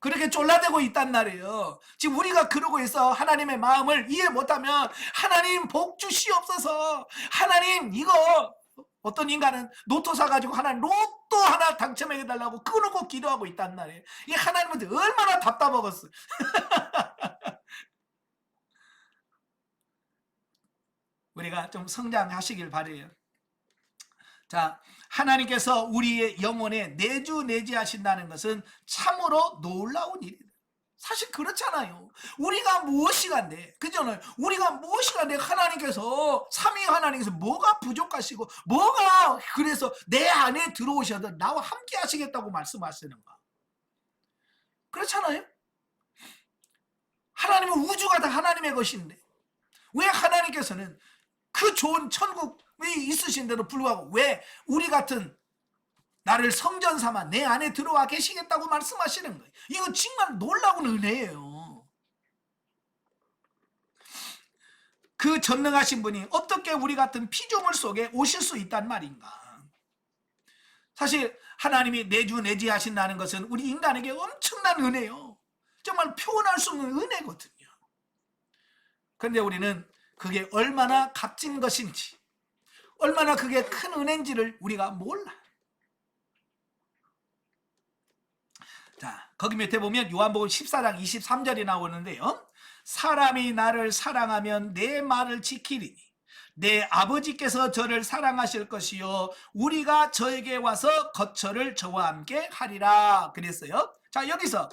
그렇게 쫄라대고 있단 말이에요. 지금 우리가 그러고 있어. 하나님의 마음을 이해 못하면 하나님 복 주시옵소서. 하나님 이거 어떤 인간은 로또 사가지고 하나님 로또 하나 당첨해달라고 끊고 기도하고 있단 말이에요. 이게 하나님한테 얼마나 답답하겠어. 우리가 좀 성장하시길 바래요. 자, 하나님께서 우리의 영혼에 내주내지하신다는 것은 참으로 놀라운 일이다. 사실 그렇잖아요. 우리가 무엇이 간데, 그잖아요. 우리가 무엇이 간데 하나님께서 삼위 하나님께서 뭐가 부족하시고 뭐가 그래서 내 안에 들어오셔도 나와 함께 하시겠다고 말씀하시는가? 그렇잖아요. 하나님은 우주가 다 하나님의 것인데 왜 하나님께서는 그 좋은 천국이 있으신데도 불구하고 왜 우리 같은 나를 성전 삼아 내 안에 들어와 계시겠다고 말씀하시는 거예요. 이거 정말 놀라운 은혜예요. 그 전능하신 분이 어떻게 우리 같은 피조물 속에 오실 수 있단 말인가. 사실 하나님이 내주내지하신다는 것은 우리 인간에게 엄청난 은혜요. 정말 표현할 수 없는 은혜거든요. 그런데 우리는 그게 얼마나 값진 것인지 얼마나 그게 큰 은혜인지를 우리가 몰라. 자, 거기 밑에 보면 요한복음 14장 23절이 나오는데요. 사람이 나를 사랑하면 내 말을 지키리니 내 아버지께서 저를 사랑하실 것이요 우리가 저에게 와서 거처를 저와 함께 하리라 그랬어요. 자, 여기서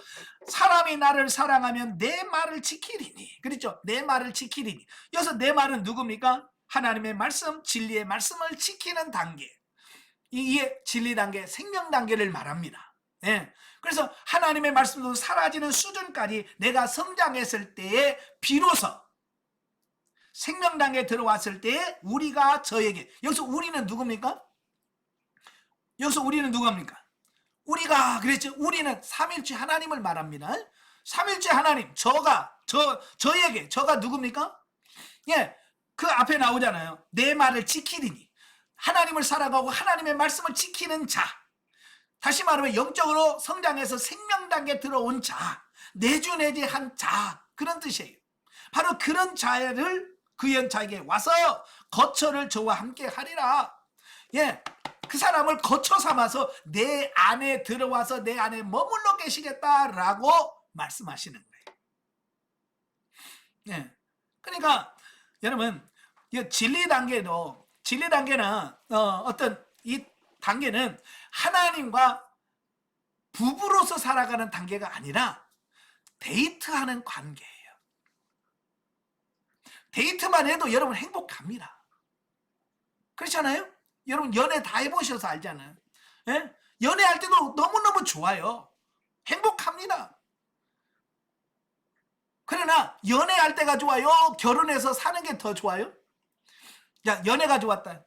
사람이 나를 사랑하면 내 말을 지키리니, 그렇죠? 내 말을 지키리니. 여기서 내 말은 누굽니까? 하나님의 말씀, 진리의 말씀을 지키는 단계. 이게 진리 단계, 생명 단계를 말합니다. 예. 그래서 하나님의 말씀도 사라지는 수준까지 내가 성장했을 때에 비로소 생명 단계에 들어왔을 때 우리가 저에게, 여기서 우리는 누굽니까? 여기서 우리는 누굽니까? 우리가 그랬죠. 우리는 삼일체 하나님을 말합니다. 삼일체 하나님, 저에게, 저가 누굽니까? 예, 그 앞에 나오잖아요. 내 말을 지키리니. 하나님을 살아가고 하나님의 말씀을 지키는 자. 다시 말하면 영적으로 성장해서 생명 단계에 들어온 자, 내주내지한 자, 그런 뜻이에요. 바로 그런 자를 그 자에게 와서 거처를 저와 함께 하리라. 예, 그 사람을 거처 삼아서 내 안에 들어와서 내 안에 머물러 계시겠다라고 말씀하시는 거예요. 예, 그러니까 여러분, 이 진리 단계는 어떤 이 단계는 하나님과 부부로서 살아가는 단계가 아니라 데이트하는 관계예요. 데이트만 해도 여러분 행복합니다. 그렇잖아요? 여러분 연애 다 해보셔서 알잖아요. 예? 연애할 때도 너무너무 좋아요. 행복합니다. 그러나 연애할 때가 좋아요? 결혼해서 사는 게 더 좋아요? 야, 연애가 좋았다.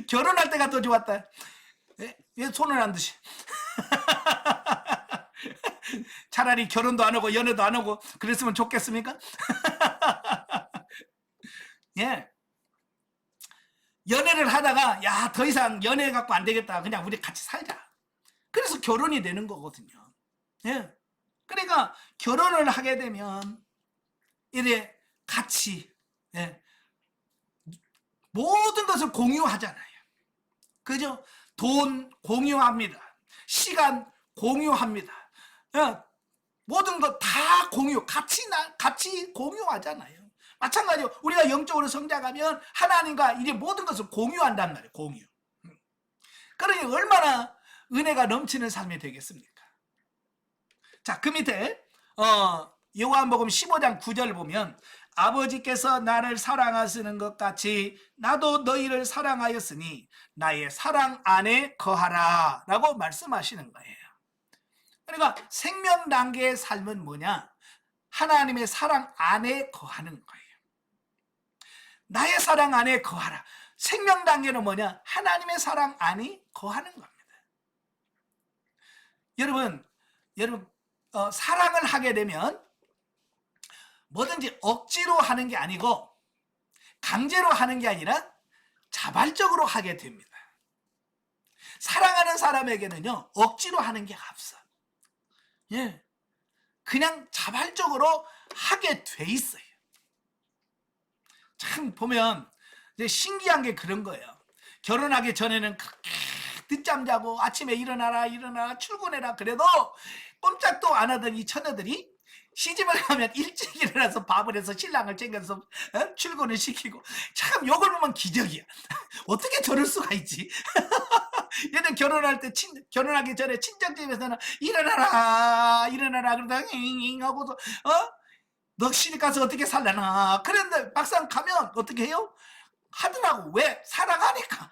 결혼할 때가 더 좋았다. 왜 손을 안 드시? 차라리 결혼도 안 하고 연애도 안 하고 그랬으면 좋겠습니까? 예. 연애를 하다가 야, 더 이상 연애 갖고 안 되겠다. 그냥 우리 같이 살자. 그래서 결혼이 되는 거거든요. 예. 그러니까 결혼을 하게 되면 이래 같이, 예, 모든 것을 공유하잖아요. 그죠? 돈 공유합니다. 시간 공유합니다. 예, 모든 것 다 공유, 같이 공유하잖아요. 마찬가지로 우리가 영적으로 성장하면 하나님과 이제 모든 것을 공유한단 말이에요. 공유. 그러니 얼마나 은혜가 넘치는 삶이 되겠습니까? 자, 그 밑에 요한복음 15장 9절을 보면 아버지께서 나를 사랑하시는 것 같이 나도 너희를 사랑하였으니 나의 사랑 안에 거하라 라고 말씀하시는 거예요. 그러니까 생명 단계의 삶은 뭐냐? 하나님의 사랑 안에 거하는 거예요. 나의 사랑 안에 거하라. 생명 단계는 뭐냐? 하나님의 사랑 안에 거하는 겁니다. 여러분 사랑을 하게 되면 뭐든지 억지로 하는 게 아니고 강제로 하는 게 아니라 자발적으로 하게 됩니다. 사랑하는 사람에게는요, 억지로 하는 게 없어. 예, 그냥 자발적으로 하게 돼 있어요. 참 보면 이제 신기한 게 그런 거예요. 결혼하기 전에는 그렇게 늦잠 자고 아침에 일어나라 출근해라 그래도 꼼짝도 안 하던 이 처녀들이 시집을 가면 일찍 일어나서 밥을 해서 신랑을 챙겨서 출근을 시키고, 참 요걸 보면 기적이야. 어떻게 저럴 수가 있지? 얘는 결혼하기 전에 친정집에서는 일어나라 그러다가 잉 하고서 너 시집 가서 어떻게 살려나. 그런데 막상 가면 어떻게 해요? 하더라고. 왜? 사랑하니까.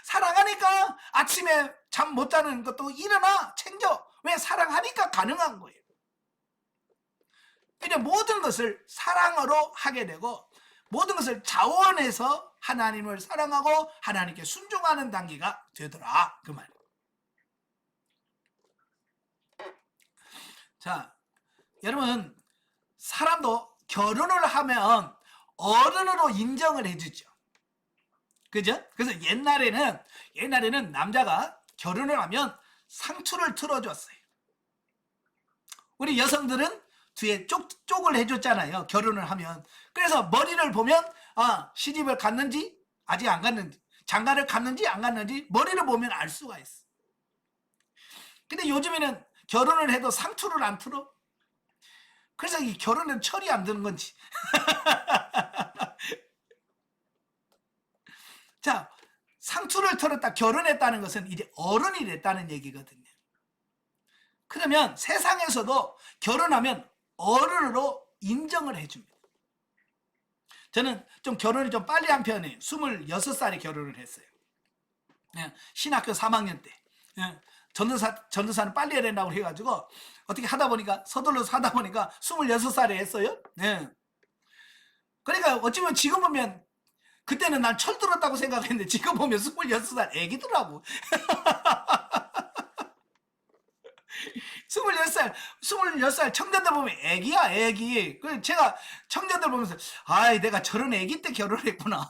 사랑하니까 아침에 잠 못 자는 것도 일어나 챙겨. 왜? 사랑하니까 가능한 거예요. 그냥 모든 것을 사랑으로 하게 되고 모든 것을 자원해서 하나님을 사랑하고 하나님께 순종하는 단계가 되더라, 그 말. 자, 여러분, 사람도 결혼을 하면 어른으로 인정을 해주죠. 그죠? 그래서 옛날에는 남자가 결혼을 하면 상투를 틀어줬어요. 우리 여성들은 뒤에 쪽을 해줬잖아요. 결혼을 하면. 그래서 머리를 보면 시집을 갔는지 아직 안 갔는지, 장가를 갔는지 안 갔는지 머리를 보면 알 수가 있어. 근데 요즘에는 결혼을 해도 상투를 안 틀어. 그래서 이 결혼은 철이 안 드는 건지. 자, 상투를 털었다, 결혼했다는 것은 이제 어른이 됐다는 얘기거든요. 그러면 세상에서도 결혼하면 어른으로 인정을 해줍니다. 저는 좀 결혼을 좀 빨리 한 편이에요. 26살에 결혼을 했어요. 신학교 3학년 때. 전도사는 빨리 해야 된다고 해가지고 어떻게 하다 보니까 서둘러서 하다 보니까 26살에 했어요. 그러니까 어찌 보면 지금 보면 그때는 난 철들었다고 생각했는데 지금 보면 26살 애기더라고. 26살, 26살 청년들 보면 애기야, 애기. 그 제가 청년들 보면서, 아이, 내가 저런 애기 때 결혼했구나.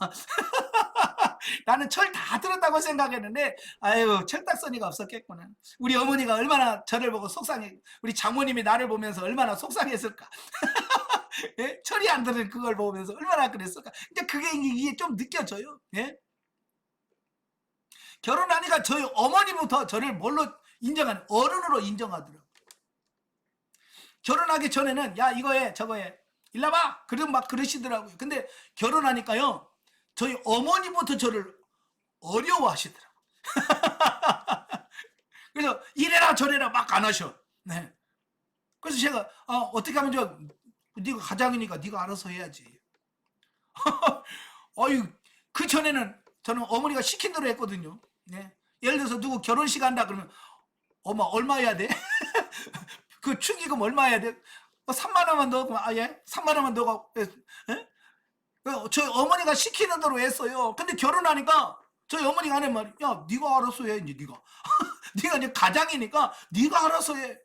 나는 철 다 들었다고 생각했는데, 아유, 철딱서니가 없었겠구나. 우리 어머니가 얼마나 저를 보고 속상해, 우리 장모님이 나를 보면서 얼마나 속상했을까. 예? 철이 안 들은 그걸 보면서 얼마나 그랬을까. 근데 그게 이게 좀 느껴져요. 예? 결혼하니까 저희 어머니부터 저를 뭘로 인정하는, 어른으로 인정하더라고요. 결혼하기 전에는 야 이거 해 저거 해 일나봐 그런 막 그러시더라고요. 근데 결혼하니까요 저희 어머니부터 저를 어려워하시더라고요. 그래서 이래라 저래라 막 안 하셔. 네. 그래서 제가 어떻게 하면 저 네가 가장이니까 네가 알아서 해야지. 어유 그 전에는 저는 어머니가 시킨 대로 했거든요. 네. 예를 들어서 누구 결혼식 한다 그러면 엄마 얼마 해야 돼? 그 축의금 얼마 해야 돼? 3만 원만 넣고 예? 3만 원만 넣고 예? 저희 어머니가 시키는 대로 했어요. 근데 결혼하니까 저희 어머니가 하는 말이 야 네가 알아서 해 이제 네가 네가 이제 가장이니까 네가 알아서 해.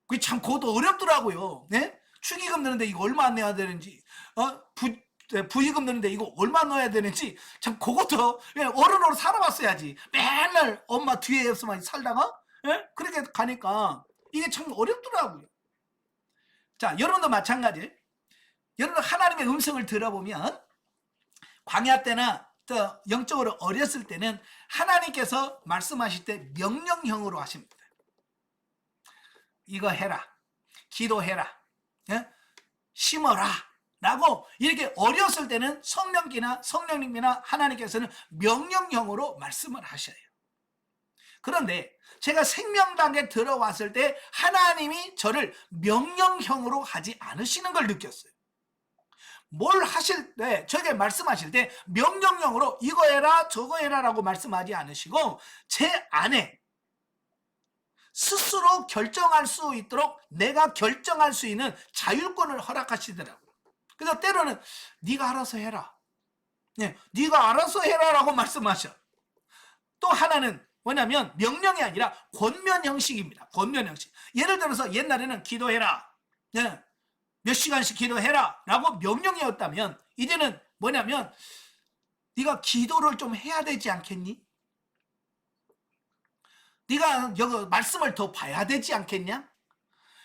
그게 참 그것도 어렵더라고요. 네? 축의금 넣는데 이거 얼마 안 내야 되는지 부의금 넣는데 이거 얼마 넣어야 되는지 참 그것도 어른으로 살아봤어야지. 맨날 엄마 뒤에서만 살다가 예? 그렇게 가니까 이게 참 어렵더라고요. 자, 여러분도 마찬가지. 여러분 하나님의 음성을 들어보면 광야 때나 또 영적으로 어렸을 때는 하나님께서 말씀하실 때 명령형으로 하십니다. 이거 해라. 기도해라. 예? 심어라. 라고 이렇게 어렸을 때는 성령님이나 하나님께서는 명령형으로 말씀을 하셔요. 그런데 제가 생명당에 들어왔을 때 하나님이 저를 명령형으로 하지 않으시는 걸 느꼈어요. 뭘 하실 때 저에게 말씀하실 때 명령형으로 이거 해라 저거 해라 라고 말씀하지 않으시고 제 안에 스스로 결정할 수 있도록 내가 결정할 수 있는 자율권을 허락하시더라고요. 그래서 때로는 네가 알아서 해라. 네, 네가 알아서 해라 라고 말씀하셔. 또 하나는 뭐냐면 명령이 아니라 권면 형식입니다. 권면 형식. 예를 들어서 옛날에는 기도해라. 네, 몇 시간씩 기도해라 라고 명령이었다면 이제는 뭐냐면 네가 기도를 좀 해야 되지 않겠니? 네가 여기 말씀을 더 봐야 되지 않겠냐?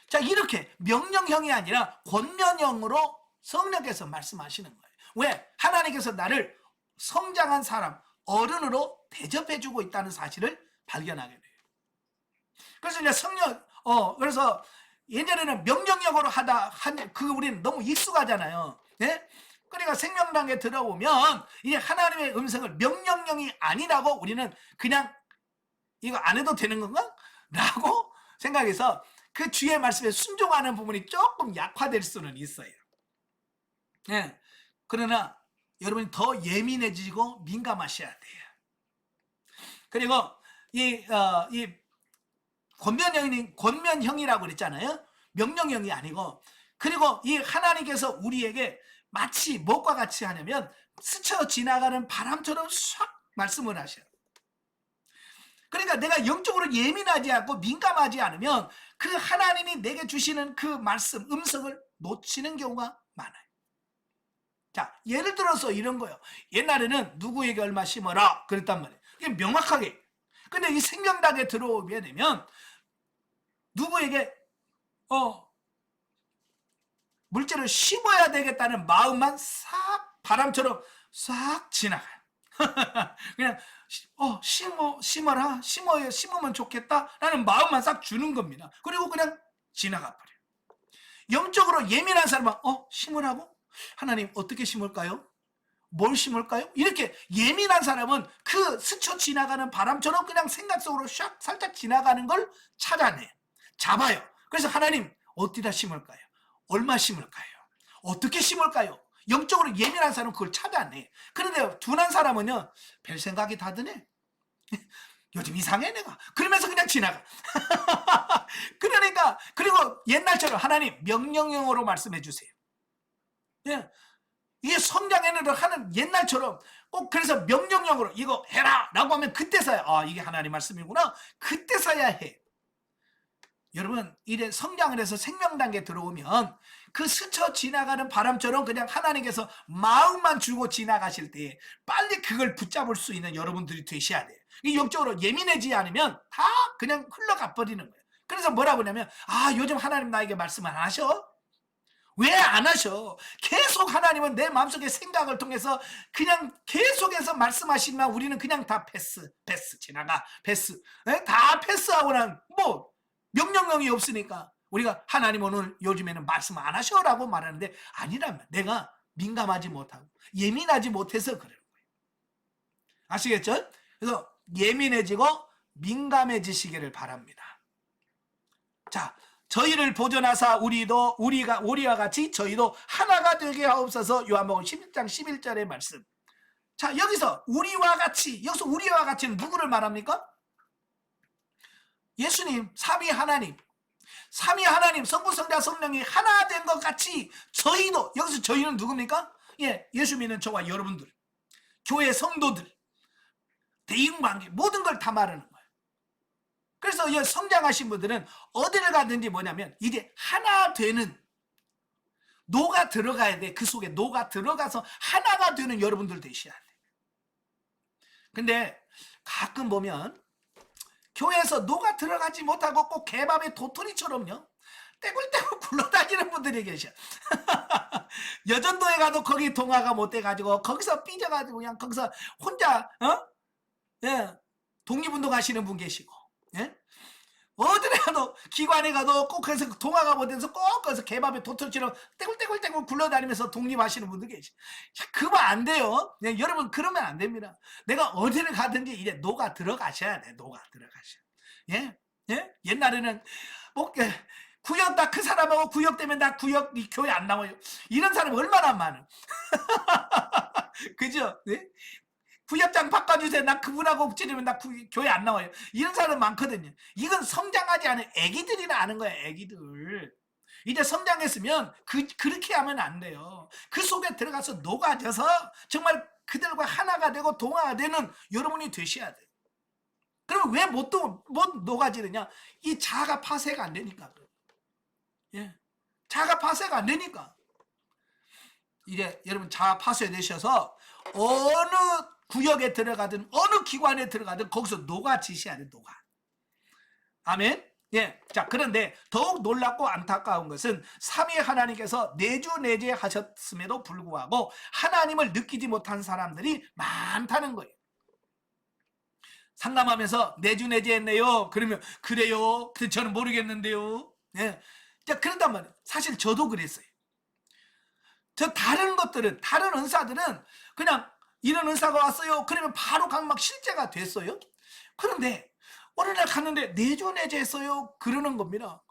자, 이렇게 명령형이 아니라 권면형으로 성령께서 말씀하시는 거예요. 왜? 하나님께서 나를 성장한 사람, 어른으로 대접해주고 있다는 사실을 발견하게 돼요. 그래서 이제 그래서 예전에는 명령형으로 우리는 너무 익숙하잖아요. 네? 그러니까 생명당에 들어오면 이제 하나님의 음성을 명령형이 아니라고 우리는 그냥 이거 안 해도 되는 건가? 라고 생각해서 그 주의 말씀에 순종하는 부분이 조금 약화될 수는 있어요. 네. 그러나 여러분이 더 예민해지고 민감하셔야 돼요. 그리고 이 권면형이라고 그랬잖아요. 명령형이 아니고. 그리고 이 하나님께서 우리에게 마치 무엇과 같이 하냐면 스쳐 지나가는 바람처럼 싹 말씀을 하셔요. 그러니까 내가 영적으로 예민하지 않고 민감하지 않으면 그 하나님이 내게 주시는 그 말씀, 음성을 놓치는 경우가 많아요. 자, 예를 들어서 이런 거예요. 옛날에는 누구에게 얼마 심어라 그랬단 말이에요. 이게 명확하게. 근데 이 생명당에 들어오게 되면 누구에게 물질을 심어야 되겠다는 마음만 싹 바람처럼 싹 지나가요. 그냥 심어라, 심으면 좋겠다라는 마음만 싹 주는 겁니다. 그리고 그냥 지나가 버려요. 영적으로 예민한 사람은 심으라고? 하나님 어떻게 심을까요? 뭘 심을까요? 이렇게 예민한 사람은 그 스쳐 지나가는 바람처럼 그냥 생각 속으로 샥 살짝 지나가는 걸 찾아내 잡아요. 그래서 하나님 어디다 심을까요? 얼마 심을까요? 어떻게 심을까요? 영적으로 예민한 사람은 그걸 찾아내. 그런데 둔한 사람은요 별 생각이 다 드네. 요즘 이상해 내가. 그러면서 그냥 지나가. 그러니까 그리고 옛날처럼 하나님 명령형으로 말씀해 주세요. 예. 이게 성장해내려 하는 옛날처럼 꼭 그래서 명령형으로 이거 해라 라고 하면 그때서야 이게 하나님 말씀이구나 그때서야 해. 여러분 이래 성장을 해서 생명 단계 들어오면 그 스쳐 지나가는 바람처럼 그냥 하나님께서 마음만 주고 지나가실 때 빨리 그걸 붙잡을 수 있는 여러분들이 되셔야 돼요. 이 영적으로 예민해지지 않으면 다 그냥 흘러가 버리는 거예요. 그래서 뭐라고 하냐면 요즘 하나님 나에게 말씀 안 하셔? 왜 안 하셔? 계속 하나님은 내 마음속의 생각을 통해서 그냥 계속해서 말씀하시면 우리는 그냥 다 패스 지나가 패스 다 패스하고 난 뭐 명령형이 없으니까 우리가 하나님 오늘 요즘에는 말씀 안 하셔라고 말하는데 아니라면 내가 민감하지 못하고 예민하지 못해서 그래요. 아시겠죠? 그래서 예민해지고 민감해지시기를 바랍니다. 자, 저희를 보존하사 우리와 같이 저희도 하나가 되게 하옵소서. 요한복음 11장 11절의 말씀. 자, 여기서 우리와 같이, 여기서 우리와 같이는 누구를 말합니까? 예수님, 삼위 하나님, 성부, 성자, 성령이 하나 된 것 같이 저희도, 여기서 저희는 누굽니까? 예수 믿는 저와 여러분들, 교회 성도들, 대인관계 모든 걸 다 말하는 거예요. 그래서 성장하신 분들은 어디를 가든지 뭐냐면 이제 하나 되는, 녹아 들어가야 돼. 그 속에 녹아 들어가서 하나가 되는 여러분들 되셔야 돼. 근데 가끔 보면 교회에서 녹아 들어가지 못하고 꼭 개밥의 도토리처럼요 떼굴떼굴 굴러다니는 분들이 계셔. 여전도에 가도 거기 동화가 못 돼가지고 거기서 삐져가지고 그냥 거기서 혼자 독립운동 하시는 분 계시고, 어디에 가도 기관에 가도 꼭 그래서 동화가 못 돼서 꼭 거기서 개밥에 도토리처럼 떼굴떼굴 굴러다니면서 독립하시는 분들 계시. 그러면 안 돼요. 여러분 그러면 안 됩니다. 내가 어디를 가든지 이제 녹아 들어가셔야 돼. 녹아 들어가셔. 옛날에는 뭐 구역 나 그 사람하고 구역 때문에 나 구역 이 교회 안 나와요. 이런 사람 얼마나 많아. 그죠? 구역장 바꿔주세요. 나 그분하고 찌르면 나 교회 안 나와요. 이런 사람 많거든요. 이건 성장하지 않은 애기들이나 아는 거야. 애기들. 이제 성장했으면 그렇게 하면 안 돼요. 그 속에 들어가서 녹아져서 정말 그들과 하나가 되고 동화가 되는 여러분이 되셔야 돼요. 그러면 왜 못 녹아지느냐? 이 자아가 파쇄가 안 되니까. 자아가 파쇄가 안 되니까. 이제 여러분 자아 파쇄되셔서 어느 구역에 들어가든 어느 기관에 들어가든 거기서 녹아지셔야 돼. 녹아. 아멘. 자, 그런데 더욱 놀랍고 안타까운 것은 삼위 하나님께서 내주내제 하셨음에도 불구하고 하나님을 느끼지 못한 사람들이 많다는 거예요. 상담하면서 내주내제 했네요. 그러면 그래요. 근데 저는 모르겠는데요. 자, 그런단 말이에요. 사실 저도 그랬어요. 저 다른 것들은, 다른 은사들은 그냥 이런 은사가 왔어요. 그러면 바로 막 실제가 됐어요. 그런데 어느 날 갔는데 내주내제 했어요. 그러는 겁니다.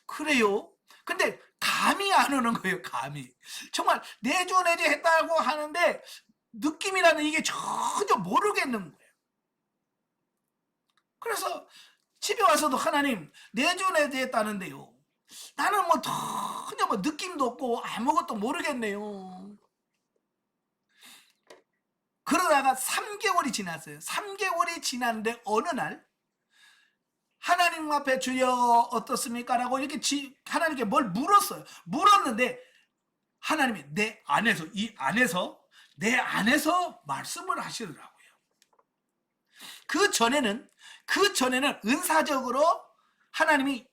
그래요. 근데 감이 안 오는 거예요. 감이. 정말 내주내제 했다고 하는데 느낌이라는 이게 전혀 모르겠는 거예요. 그래서 집에 와서도 하나님 내주내제 했다는데요. 나는 전혀 느낌도 없고 아무것도 모르겠네요. 그러다가 3개월이 지났어요. 3개월이 지났는데 어느 날 하나님 앞에 주여 어떻습니까? 라고 이렇게 하나님께 뭘 물었어요. 물었는데 하나님이 내 안에서 말씀을 하시더라고요. 그 전에는 은사적으로 하나님이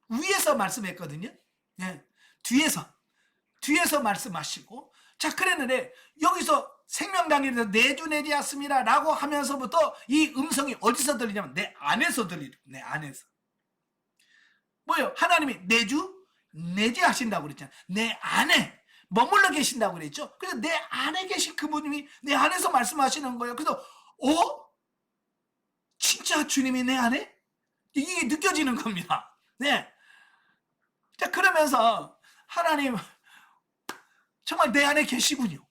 위에서 말씀했거든요. 뒤에서 말씀하시고, 자, 그랬는데 여기서 생명당일에서 내주내제였습니다 라고 하면서부터 이 음성이 어디서 들리냐면 내 안에서 들리죠. 내 안에서. 뭐요? 하나님이 내주 하신다고 그랬잖아요. 내 안에 머물러 계신다고 그랬죠. 그래서 내 안에 계신 그분이 내 안에서 말씀하시는 거예요. 그래서 진짜 주님이 내 안에? 이게 느껴지는 겁니다. 자, 그러면서 하나님 정말 내 안에 계시군요.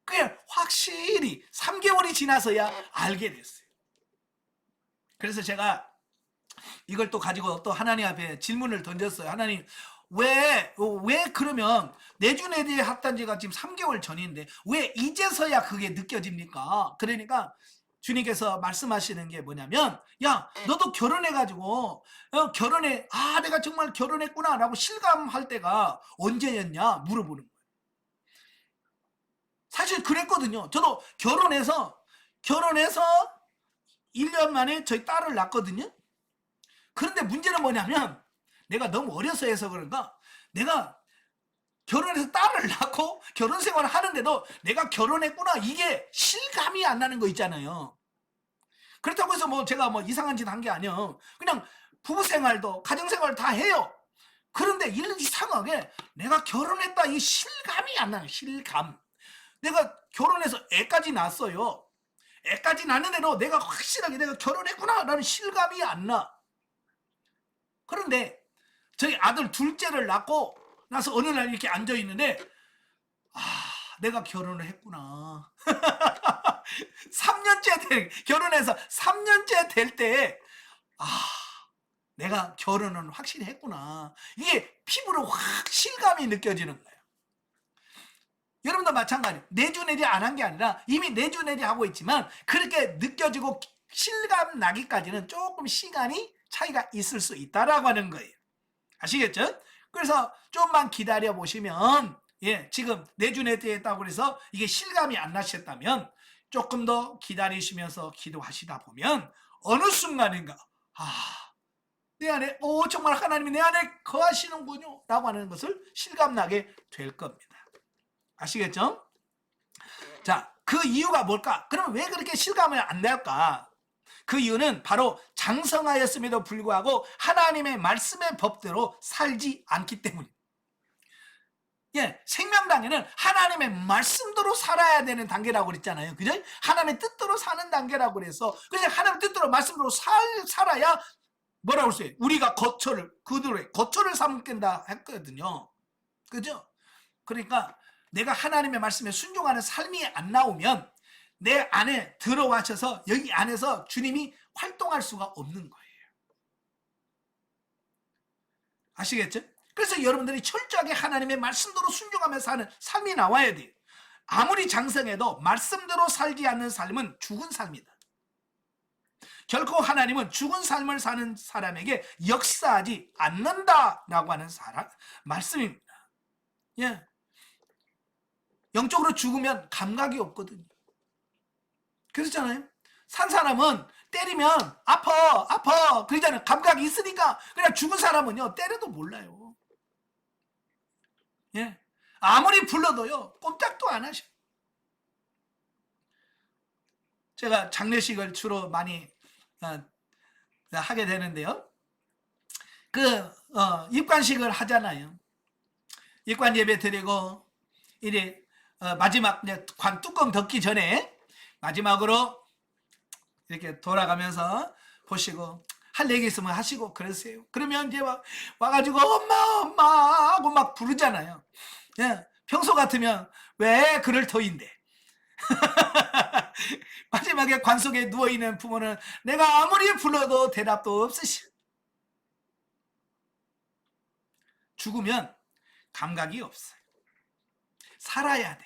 그게 확실히 3개월이 지나서야 알게 됐어요. 그래서 제가 이걸 또 가지고 또 하나님 앞에 질문을 던졌어요. 하나님, 왜 그러면 내주내리 했던 지가 지금 3개월 전인데 왜 이제서야 그게 느껴집니까? 그러니까 주님께서 말씀하시는 게 뭐냐면, 야, 너도 결혼해가지고, 결혼해, 내가 정말 결혼했구나 라고 실감할 때가 언제였냐 물어보는 거예요. 사실 그랬거든요. 저도 결혼해서 1년 만에 저희 딸을 낳았거든요. 그런데 문제는 뭐냐면 내가 너무 어려서 해서 그런가, 내가 결혼해서 딸을 낳고 결혼 생활을 하는데도 내가 결혼했구나 이게 실감이 안 나는 거 있잖아요. 그렇다고 해서 뭐 제가 뭐 이상한 짓 한 게 아니에요. 그냥 부부 생활도 가정 생활 다 해요. 그런데 이상하게 내가 결혼했다 이 실감이 안 나요. 실감. 내가 결혼해서 애까지 낳았어요. 애까지 낳는데도 내가 확실하게 내가 결혼했구나 라는 실감이 안 나. 그런데 저희 아들 둘째를 낳고 나서 어느 날 이렇게 앉아 있는데, 내가 결혼을 했구나. 결혼해서 3년째 될 때, 내가 결혼은 확실히 했구나. 이게 피부로 확 실감이 느껴지는 거예요. 여러분도 마찬가지. 내주내리 안 한 게 아니라 이미 내주내리 하고 있지만 그렇게 느껴지고 실감 나기까지는 조금 시간이 차이가 있을 수 있다라고 하는 거예요. 아시겠죠? 그래서 좀만 기다려 보시면, 지금 내주내리 했다고 해서 이게 실감이 안 나셨다면 조금 더 기다리시면서 기도하시다 보면 어느 순간인가 내 안에 정말 하나님이 내 안에 거하시는군요 라고 하는 것을 실감나게 될 겁니다. 아시겠죠? 자, 그 이유가 뭘까? 그러면 왜 그렇게 실감을 안 낼까? 그 이유는 바로 장성하였음에도 불구하고 하나님의 말씀의 법대로 살지 않기 때문입니다. 생명단계는 하나님의 말씀대로 살아야 되는 단계라고 그랬잖아요. 그죠? 하나님의 뜻대로 사는 단계라고 그래서, 그래서 하나님의 뜻대로 말씀대로 살아야 뭐라고 그랬어요? 우리가 그들의 거처를 삼겠다 했거든요. 그죠? 그러니까 내가 하나님의 말씀에 순종하는 삶이 안 나오면 내 안에 들어와셔서 여기 안에서 주님이 활동할 수가 없는 거예요. 아시겠죠? 그래서 여러분들이 철저하게 하나님의 말씀대로 순종하며 사는 삶이 나와야 돼요. 아무리 장성해도 말씀대로 살지 않는 삶은 죽은 삶이다. 결코 하나님은 죽은 삶을 사는 사람에게 역사하지 않는다라고 하는 말씀입니다. 영적으로 죽으면 감각이 없거든요. 그렇잖아요. 산 사람은 때리면 아파 그러잖아요. 감각이 있으니까. 그냥 죽은 사람은요 때려도 몰라요. 아무리 불러도요 꼼짝도 안 하셔. 제가 장례식을 주로 많이 하게 되는데요. 입관식을 하잖아요. 입관 예배 드리고 이래 마지막 관 뚜껑 덮기 전에 마지막으로 이렇게 돌아가면서 보시고 할 얘기 있으면 하시고 그러세요. 그러면 이제 와가지고 엄마 하고 막 부르잖아요. 평소 같으면 왜 그럴 터인데 마지막에 관 속에 누워있는 부모는 내가 아무리 불러도 대답도 없으시. 죽으면 감각이 없어요. 살아야 돼.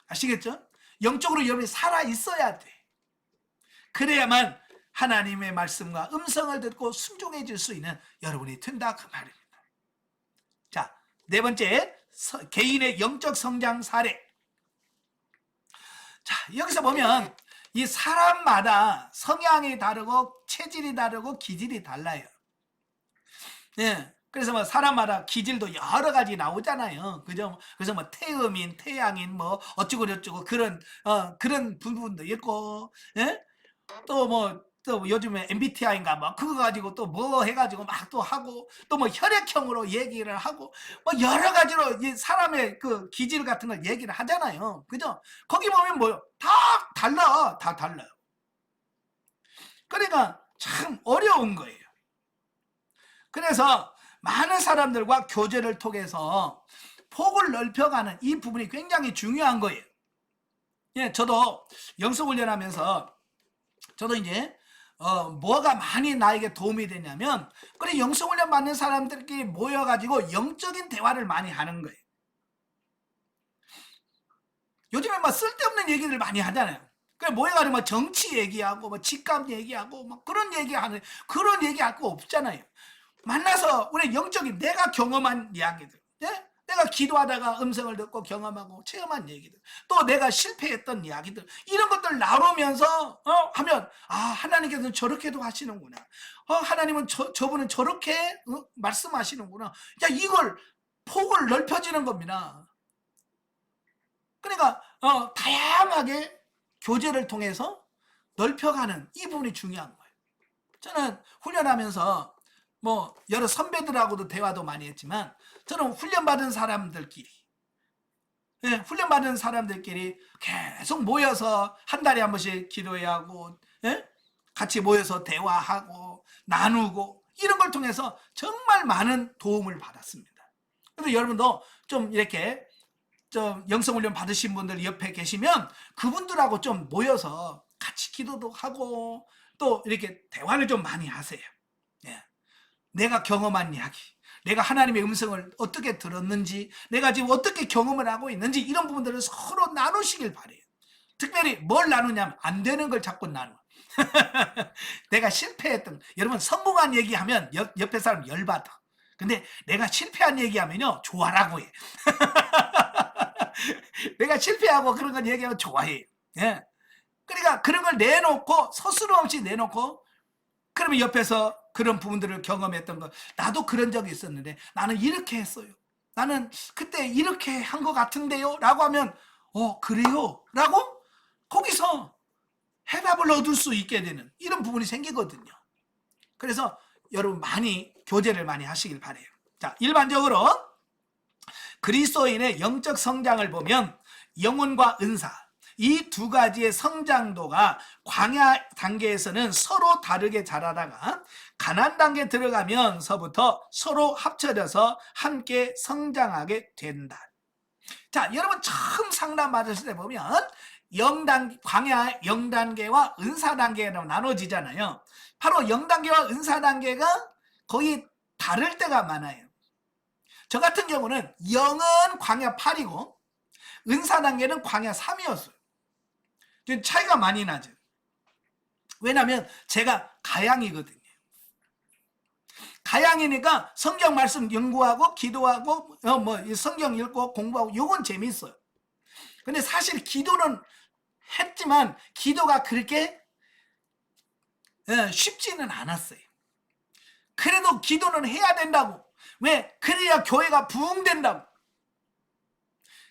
아시겠죠? 영적으로 여러분이 살아있어야 돼. 그래야만 하나님의 말씀과 음성을 듣고 순종해질 수 있는 여러분이 된다 그 말입니다. 자, 네 번째, 개인의 영적 성장 사례. 자, 여기서 보면 이 사람마다 성향이 다르고 체질이 다르고 기질이 달라요. 그래서 뭐 사람마다 기질도 여러 가지 나오잖아요. 그죠? 그래서 뭐 태음인, 태양인, 뭐 어쩌고 저쩌고 그런 부분도 있고, 또 요즘에 MBTI인가 뭐 그거 가지고 또 뭐 해가지고 막 또 하고, 또 뭐 혈액형으로 얘기를 하고, 뭐 여러 가지로 이 사람의 그 기질 같은 걸 얘기를 하잖아요. 그죠? 거기 보면 뭐요? 다 달라요. 그러니까 참 어려운 거예요. 그래서 많은 사람들과 교제를 통해서 폭을 넓혀가는 이 부분이 굉장히 중요한 거예요. 저도 영성훈련하면서 저도 이제 뭐가 많이 나에게 도움이 되냐면, 그래, 영성훈련 받는 사람들끼리 모여가지고 영적인 대화를 많이 하는 거예요. 요즘에 막 쓸데없는 얘기들 많이 하잖아요. 그래, 모여가지고 뭐 정치 얘기하고, 뭐 직감 얘기하고, 뭐 그런 얘기할 거 없잖아요. 만나서 우리 영적인 내가 경험한 이야기들, 예? 내가 기도하다가 음성을 듣고 경험하고 체험한 얘기들, 또 내가 실패했던 이야기들, 이런 것들 나누면서 하면, 아, 하나님께서는 저렇게도 하시는구나. 하나님은 저분은 저렇게 말씀하시는구나. 야, 이걸 폭을 넓혀지는 겁니다. 그러니까 다양하게 교제를 통해서 넓혀가는 이 부분이 중요한 거예요. 저는 훈련하면서 뭐 여러 선배들하고도 대화도 많이 했지만, 저는 훈련받은 사람들끼리 계속 모여서 한 달에 한 번씩 기도해야 하고, 예? 같이 모여서 대화하고 나누고, 이런 걸 통해서 정말 많은 도움을 받았습니다. 그래서 여러분도 좀 이렇게 좀 영성훈련 받으신 분들 옆에 계시면 그분들하고 좀 모여서 같이 기도도 하고 또 이렇게 대화를 좀 많이 하세요. 예. 내가 경험한 이야기, 내가 하나님의 음성을 어떻게 들었는지, 내가 지금 어떻게 경험을 하고 있는지, 이런 부분들을 서로 나누시길 바래요. 특별히 뭘 나누냐면 안 되는 걸 자꾸 나눠. 내가 실패했던, 여러분 성공한 얘기하면 옆에 사람 열받아. 근데 내가 실패한 얘기하면요 좋아라고 해. 내가 실패하고 그런 걸 얘기하면 좋아해. 예. 그러니까 그런 걸 내놓고, 서스럼 없이 내놓고, 그러면 옆에서 그런 부분들을 경험했던 거, 나도 그런 적이 있었는데 나는 이렇게 했어요. 나는 그때 이렇게 한 것 같은데요? 라고 하면, 그래요? 라고 거기서 해답을 얻을 수 있게 되는 이런 부분이 생기거든요. 그래서 여러분 많이 교제를 많이 하시길 바래요. 자, 일반적으로 그리스도인의 영적 성장을 보면 영혼과 은사, 이 두 가지의 성장도가 광야 단계에서는 서로 다르게 자라다가 가나안 단계에 들어가면서부터 서로 합쳐져서 함께 성장하게 된다. 자, 여러분 처음 상담 받으실 때 보면 광야 0단계와 은사 단계로 나눠지잖아요. 바로 0단계와 은사 단계가 거의 다를 때가 많아요. 저 같은 경우는 0은 광야 8이고 은사 단계는 광야 3이었어요. 차이가 많이 나죠. 왜냐하면 제가 가양이거든요. 가양이니까 성경 말씀 연구하고 기도하고 성경 읽고 공부하고, 요건 재미있어요. 근데 사실 기도는 했지만 기도가 그렇게 쉽지는 않았어요. 그래도 기도는 해야 된다고. 왜? 그래야 교회가 부흥된다고.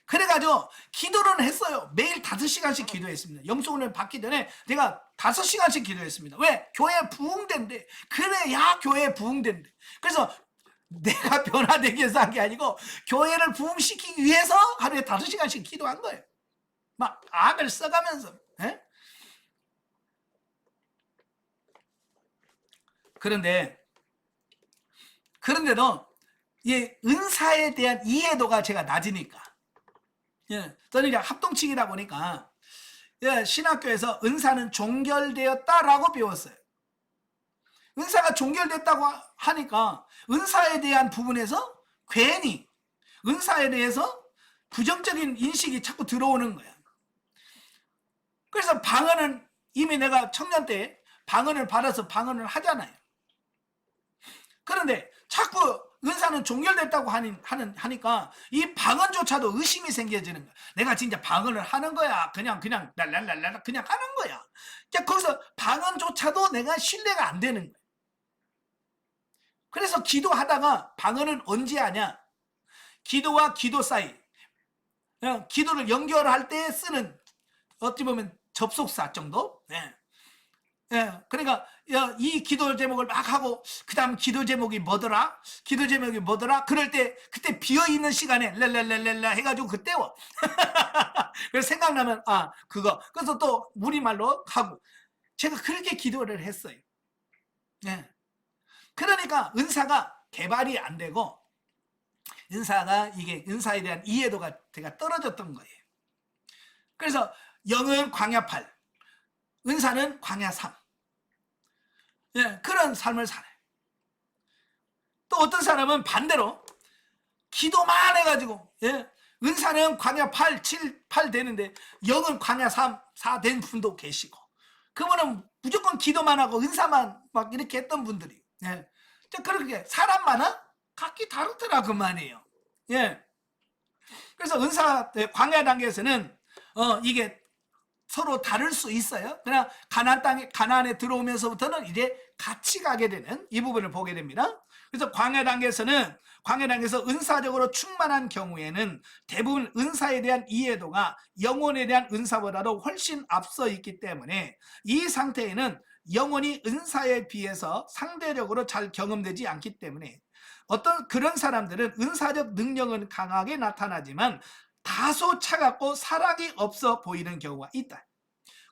그래가지고 기도는 했어요. 매일 5시간씩 기도했습니다. 영성훈련 받기 전에 제가 5시간씩 기도했습니다. 왜? 교회 부흥된대. 그래야 교회 부흥된대. 그래서 내가 변화되기 위해서 한 게 아니고 교회를 부흥시키기 위해서 하루에 5시간씩 기도한 거예요. 막 악을 써가면서. 그런데도 이 은사에 대한 이해도가 제가 낮으니까, 저는 이제 합동칭이다 보니까 신학교에서 은사는 종결되었다라고 배웠어요. 은사가 종결됐다고 하니까 은사에 대한 부분에서 괜히 은사에 대해서 부정적인 인식이 자꾸 들어오는 거야. 그래서 방언은 이미 내가 청년 때 방언을 받아서 방언을 하잖아요. 그런데 자꾸 은사는 종결됐다고 하니까 이 방언조차도 의심이 생겨지는 거야. 내가 진짜 방언을 하는 거야? 그냥 랄랄랄라 그냥 하는 거야? 거기서 방언조차도 내가 신뢰가 안 되는 거야. 그래서 기도하다가 방언은 언제 하냐? 기도와 기도 사이, 기도를 연결할 때 쓰는 어찌 보면 접속사 정도? 그러니까 이 기도 제목을 막 하고 그 다음 기도 제목이 뭐더라? 그럴 때 그때 비어있는 시간에 랄랄랄랄라 해가지고 그 때워. 그래서 생각나면 그거. 그래서 또 우리말로 하고. 제가 그렇게 기도를 했어요. 그러니까 은사가 개발이 안 되고 은사에 대한 이해도가 제가 떨어졌던 거예요. 그래서 영은 광야 8, 은사는 광야 3. 예, 그런 삶을 살아요. 또 어떤 사람은 반대로 기도만 해가지고, 예, 은사는 광야 8, 7, 8 되는데 영은 광야 3, 4 된 분도 계시고, 그분은 무조건 기도만 하고 은사만 막 이렇게 했던 분들이, 예, 그렇게 사람마다 각기 다르더라 그 말이에요. 예, 그래서 은사 광야 단계에서는 이게 서로 다를 수 있어요. 그러나 가나안에 들어오면서부터는 이제 같이 가게 되는 이 부분을 보게 됩니다. 그래서 광야 단계에서 은사적으로 충만한 경우에는 대부분 은사에 대한 이해도가 영혼에 대한 은사보다도 훨씬 앞서 있기 때문에 이 상태에는 영혼이 은사에 비해서 상대적으로 잘 경험되지 않기 때문에 어떤 그런 사람들은 은사적 능력은 강하게 나타나지만 다소 차갑고 사랑이 없어 보이는 경우가 있다.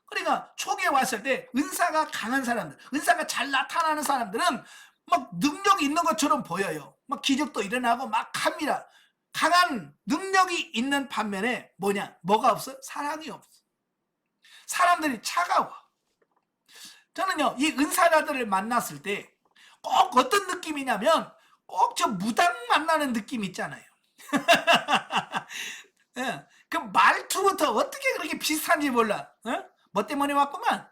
그러니까 초기에 왔을 때 은사가 강한 사람들, 은사가 잘 나타나는 사람들은 막 능력이 있는 것처럼 보여요. 막 기적도 일어나고 막 합니다. 강한 능력이 있는 반면에 뭐가 없어? 사랑이 없어. 사람들이 차가워. 저는요, 이 은사자들을 만났을 때 꼭 어떤 느낌이냐면 꼭 저 무당 만나는 느낌 있잖아요. 예, 그 말투부터 어떻게 그렇게 비슷한지 몰라. 뭐 때문에 왔구만.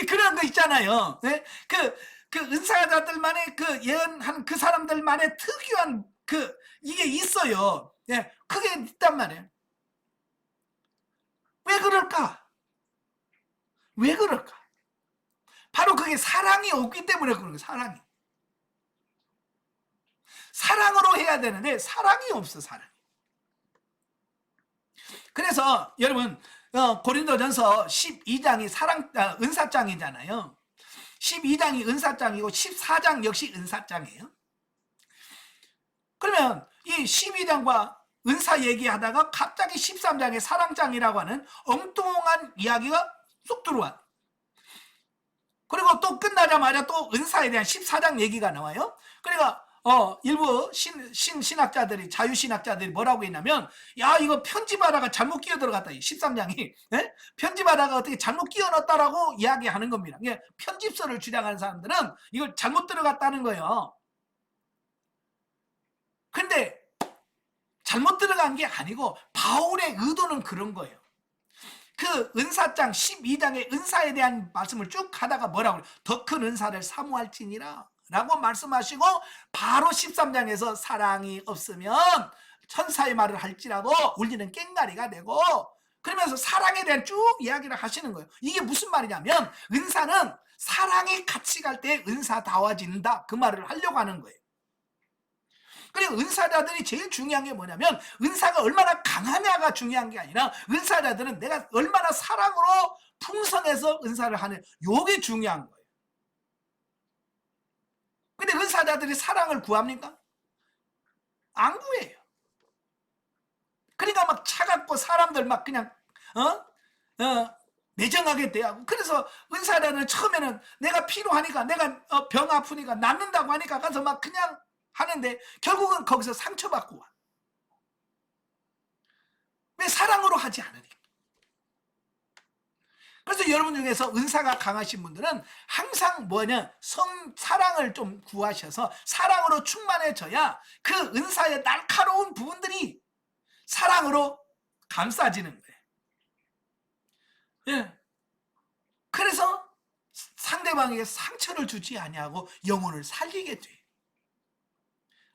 그런 거 있잖아요. 네? 그 은사자들만의 그 예언한 그 사람들만의 특유한 이게 있어요. 예, 그게 있단 말이에요. 왜 그럴까? 왜 그럴까? 바로 그게 사랑이 없기 때문에 그런 거예요. 사랑으로 해야 되는데 사랑이 없어. 그래서 여러분 고린도전서 12장이 은사장이잖아요. 12장이 은사장이고 14장 역시 은사장이에요. 그러면 이 12장과 은사 얘기하다가 갑자기 13장에 사랑장이라고 하는 엉뚱한 이야기가 쏙 들어와. 그리고 또 끝나자마자 또 은사에 대한 14장 얘기가 나와요. 그러니까 일부 신학자들이, 자유신학자들이 뭐라고 했냐면, 야, 이거 편집하다가 잘못 끼어 들어갔다. 13장이. 네? 편집하다가 어떻게 잘못 끼어 넣었다라고 이야기하는 겁니다. 편집서를 주장하는 사람들은 이걸 잘못 들어갔다는 거예요. 근데 잘못 들어간 게 아니고 바울의 의도는 그런 거예요. 그 은사장 12장의 은사에 대한 말씀을 쭉 하다가 뭐라고 그래요? 더 큰 은사를 사모할지니라 라고 말씀하시고 바로 13장에서 사랑이 없으면 천사의 말을 할지라도 울리는 꽹가리가 되고, 그러면서 사랑에 대한 쭉 이야기를 하시는 거예요. 이게 무슨 말이냐면 은사는 사랑이 같이 갈 때 은사다워진다, 그 말을 하려고 하는 거예요. 그리고 은사자들이 제일 중요한 게 뭐냐면 은사가 얼마나 강하냐가 중요한 게 아니라 은사자들은 내가 얼마나 사랑으로 풍성해서 은사를 하는, 요게 중요한 거예요. 근데 은사자들이 사랑을 구합니까? 안 구해요. 그러니까 막 차갑고 사람들 막 그냥 매정하게 대하고, 그래서 은사자들은 처음에는 내가 필요하니까, 내가 병 아프니까 낫는다고 하니까 가서 막 그냥 하는데 결국은 거기서 상처받고 와. 왜? 사랑으로 하지 않으니까. 그래서 여러분 중에서 은사가 강하신 분들은 항상 사랑을 좀 구하셔서 사랑으로 충만해져야 그 은사의 날카로운 부분들이 사랑으로 감싸지는 거예요. 예. 그래서 상대방에게 상처를 주지 아니하고 영혼을 살리게 돼.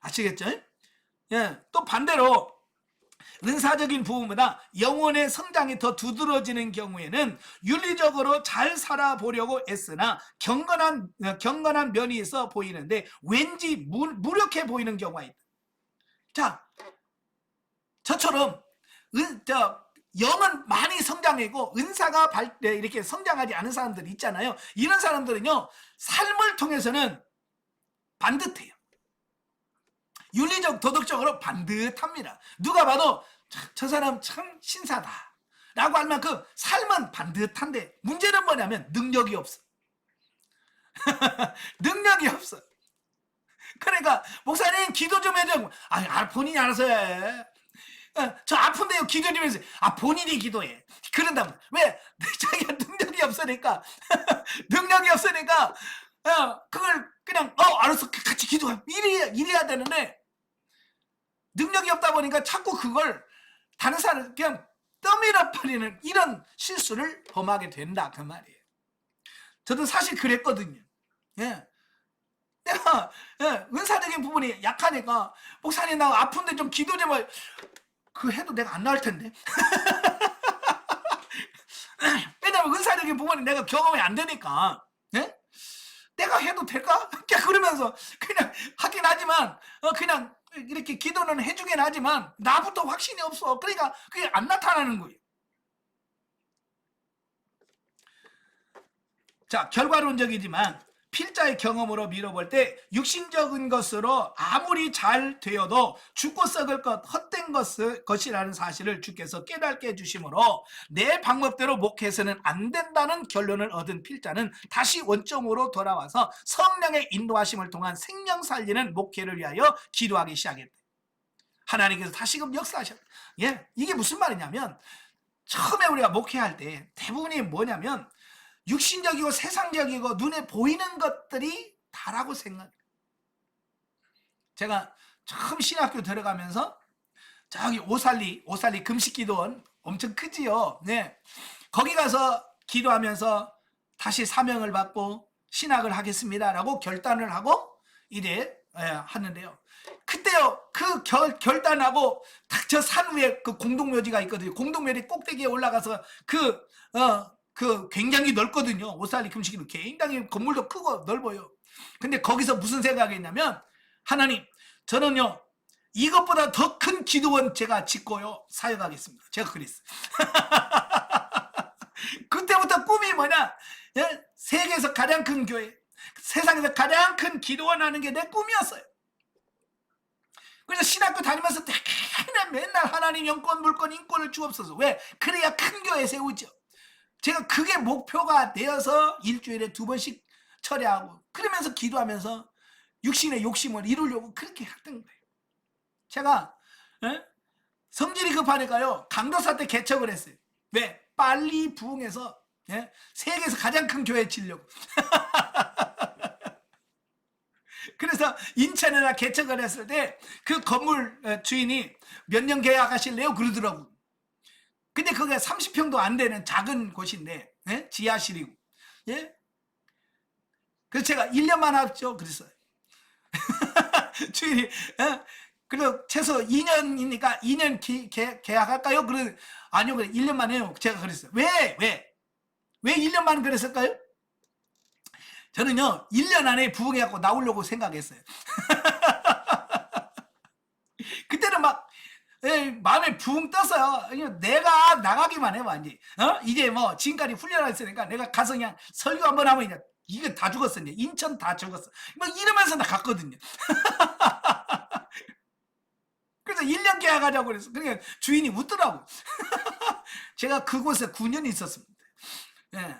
아시겠죠? 예. 또 반대로 은사적인 부분보다 영혼의 성장이 더 두드러지는 경우에는 윤리적으로 잘 살아보려고 애쓰나 경건한 면이 있어 보이는데 왠지 무력해 보이는 경우가 있다. 자, 저처럼 영은 많이 성장하고 은사가 이렇게 성장하지 않은 사람들 있잖아요. 이런 사람들은요, 삶을 통해서는 반듯해요. 윤리적, 도덕적으로 반듯합니다. 누가 봐도 저 사람 참 신사다 라고 할 만큼 삶은 반듯한데 문제는 뭐냐면 능력이 없어. 능력이 없어. 그러니까 목사님 기도 좀 해줘. 본인이 알아서 해. 저 아픈데요 기도 좀 해주세요. 본인이 기도해. 그런다면 왜? 자기가 능력이 없으니까 능력이 없으니까 그걸 그냥 알았어 같이 기도해 이래야 되는데 능력이 없다 보니까 자꾸 그걸 다른 사람 그냥 떠밀어 버리는 이런 실수를 범하게 된다 그 말이에요. 저도 사실 그랬거든요. 예. 내가 은사적인 부분이 약하니까 목사님 나 아픈데 좀 기도 좀 그 해도 내가 안 나을 텐데. 왜냐면 은사적인 부분이 내가 경험이 안 되니까. 예? 내가 해도 될까? 그러면서 그냥 하긴 하지만 그냥 이렇게 기도는 해주긴 하지만 나부터 확신이 없어. 그러니까 그게 안 나타나는 거예요. 자, 결과론적이지만 필자의 경험으로 미뤄볼 때 육신적인 것으로 아무리 잘 되어도 죽고 썩을 것 헛된 것이라는 사실을 주께서 깨닫게 해주심으로 내 방법대로 목회해서는 안 된다는 결론을 얻은 필자는 다시 원점으로 돌아와서 성령의 인도하심을 통한 생명 살리는 목회를 위하여 기도하기 시작했다. 하나님께서 다시금 역사하셨다. 예, 이게 무슨 말이냐면 처음에 우리가 목회할 때 대부분이 뭐냐면 육신적이고 세상적이고 눈에 보이는 것들이 다라고 생각해요. 제가 처음 신학교 들어가면서 저기 오살리 금식기도원 엄청 크지요. 네. 거기 가서 기도하면서 다시 사명을 받고 신학을 하겠습니다라고 결단을 하고 이래 하는데요. 그때요 그 결단하고 딱 저 산 위에 그 공동묘지가 있거든요. 공동묘지 꼭대기에 올라가서 그 굉장히 넓거든요. 오살리 금식기도 굉장히 건물도 크고 넓어요. 근데 거기서 무슨 생각이 있냐면 하나님 저는요 이것보다 더 큰 기도원 제가 짓고요 사역하겠습니다. 제가 그랬어요. 그때부터 꿈이 뭐냐 세계에서 가장 큰 교회 세상에서 가장 큰 기도원 하는 게 내 꿈이었어요. 그래서 신학교 다니면서 맨날 하나님 영권 물권 인권을 주옵소서. 왜? 그래야 큰 교회 세우죠. 제가 그게 목표가 되어서 일주일에 2번씩 철회하고 그러면서 기도하면서 육신의 욕심을 이루려고 그렇게 했던 거예요. 제가 성질이 급하니까요 강도사 때 개척을 했어요. 왜? 빨리 부흥해서 세계에서 가장 큰 교회 지려고. 그래서 인천에나 개척을 했을 때 그 건물 주인이 몇 년 계약하실래요? 그러더라고. 근데 그게 30평도 안 되는 작은 곳인데 지하실이고 그래서 제가 1년만 합죠 그랬어요. 주인이 그래서 최소 2년이니까 2년 계약할까요? 그래 아니요 그래 1년만 해요. 제가 그랬어요. 왜 1년만 그랬을까요? 저는요 1년 안에 부흥해갖고 나오려고 생각했어요. 그때는 막 마음에 붕 떴어요. 내가 나가기만 해봐 이제 이제 뭐 지금까지 훈련했으니까 내가 가서 그냥 설교 한번 하면 그냥 이거 다 죽었어. 이제 인천 다 죽었어. 막 이러면서 나 갔거든요. 그래서 1년 계약하자고 그랬어. 그러니까 주인이 웃더라고. 제가 그곳에 9년 있었습니다. 예.